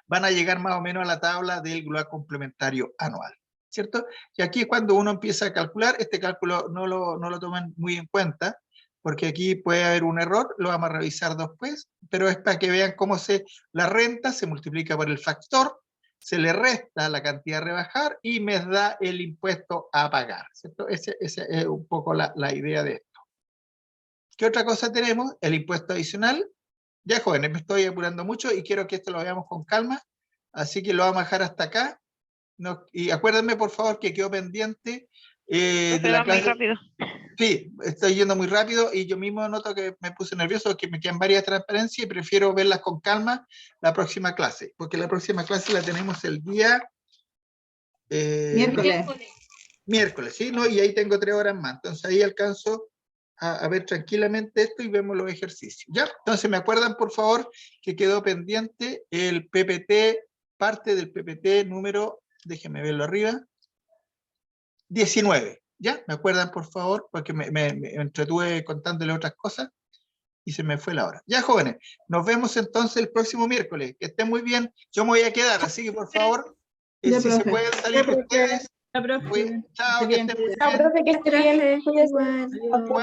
van a llegar más o menos a la tabla del global complementario anual, ¿cierto? Y aquí es cuando uno empieza a calcular, este cálculo no lo tomen muy en cuenta, porque aquí puede haber un error, lo vamos a revisar después, pero es para que vean cómo la renta se multiplica por el factor, se le resta la cantidad a rebajar y me da el impuesto a pagar, ¿cierto? Esa es un poco la idea de esto. ¿Qué otra cosa tenemos? El impuesto adicional. Ya, jóvenes, me estoy apurando mucho y quiero que esto lo veamos con calma, así que lo vamos a dejar hasta acá. Y acuérdenme, por favor, que quedó pendiente de la clase. Muy rápido. Sí, estoy yendo muy rápido y yo mismo noto que me puse nervioso, que me quedan varias transparencias y prefiero verlas con calma la próxima clase, porque la próxima clase la tenemos el día... Miércoles, ¿sí? ¿No? Y ahí tengo 3 horas más, entonces ahí alcanzo a ver tranquilamente esto y vemos los ejercicios. ¿Ya? Entonces, ¿me acuerdan, por favor, que quedó pendiente el PPT, parte del PPT número, déjenme verlo arriba, 19? ¿Ya? ¿Me acuerdan, por favor? Porque me entretuve contándole otras cosas y se me fue la hora. Ya, jóvenes, nos vemos entonces el próximo miércoles. Que estén muy bien. Yo me voy a quedar, así que, por favor, si se pueden salir ustedes. Chao, que estén muy bien. Chao, profe, que esté bien. Igual.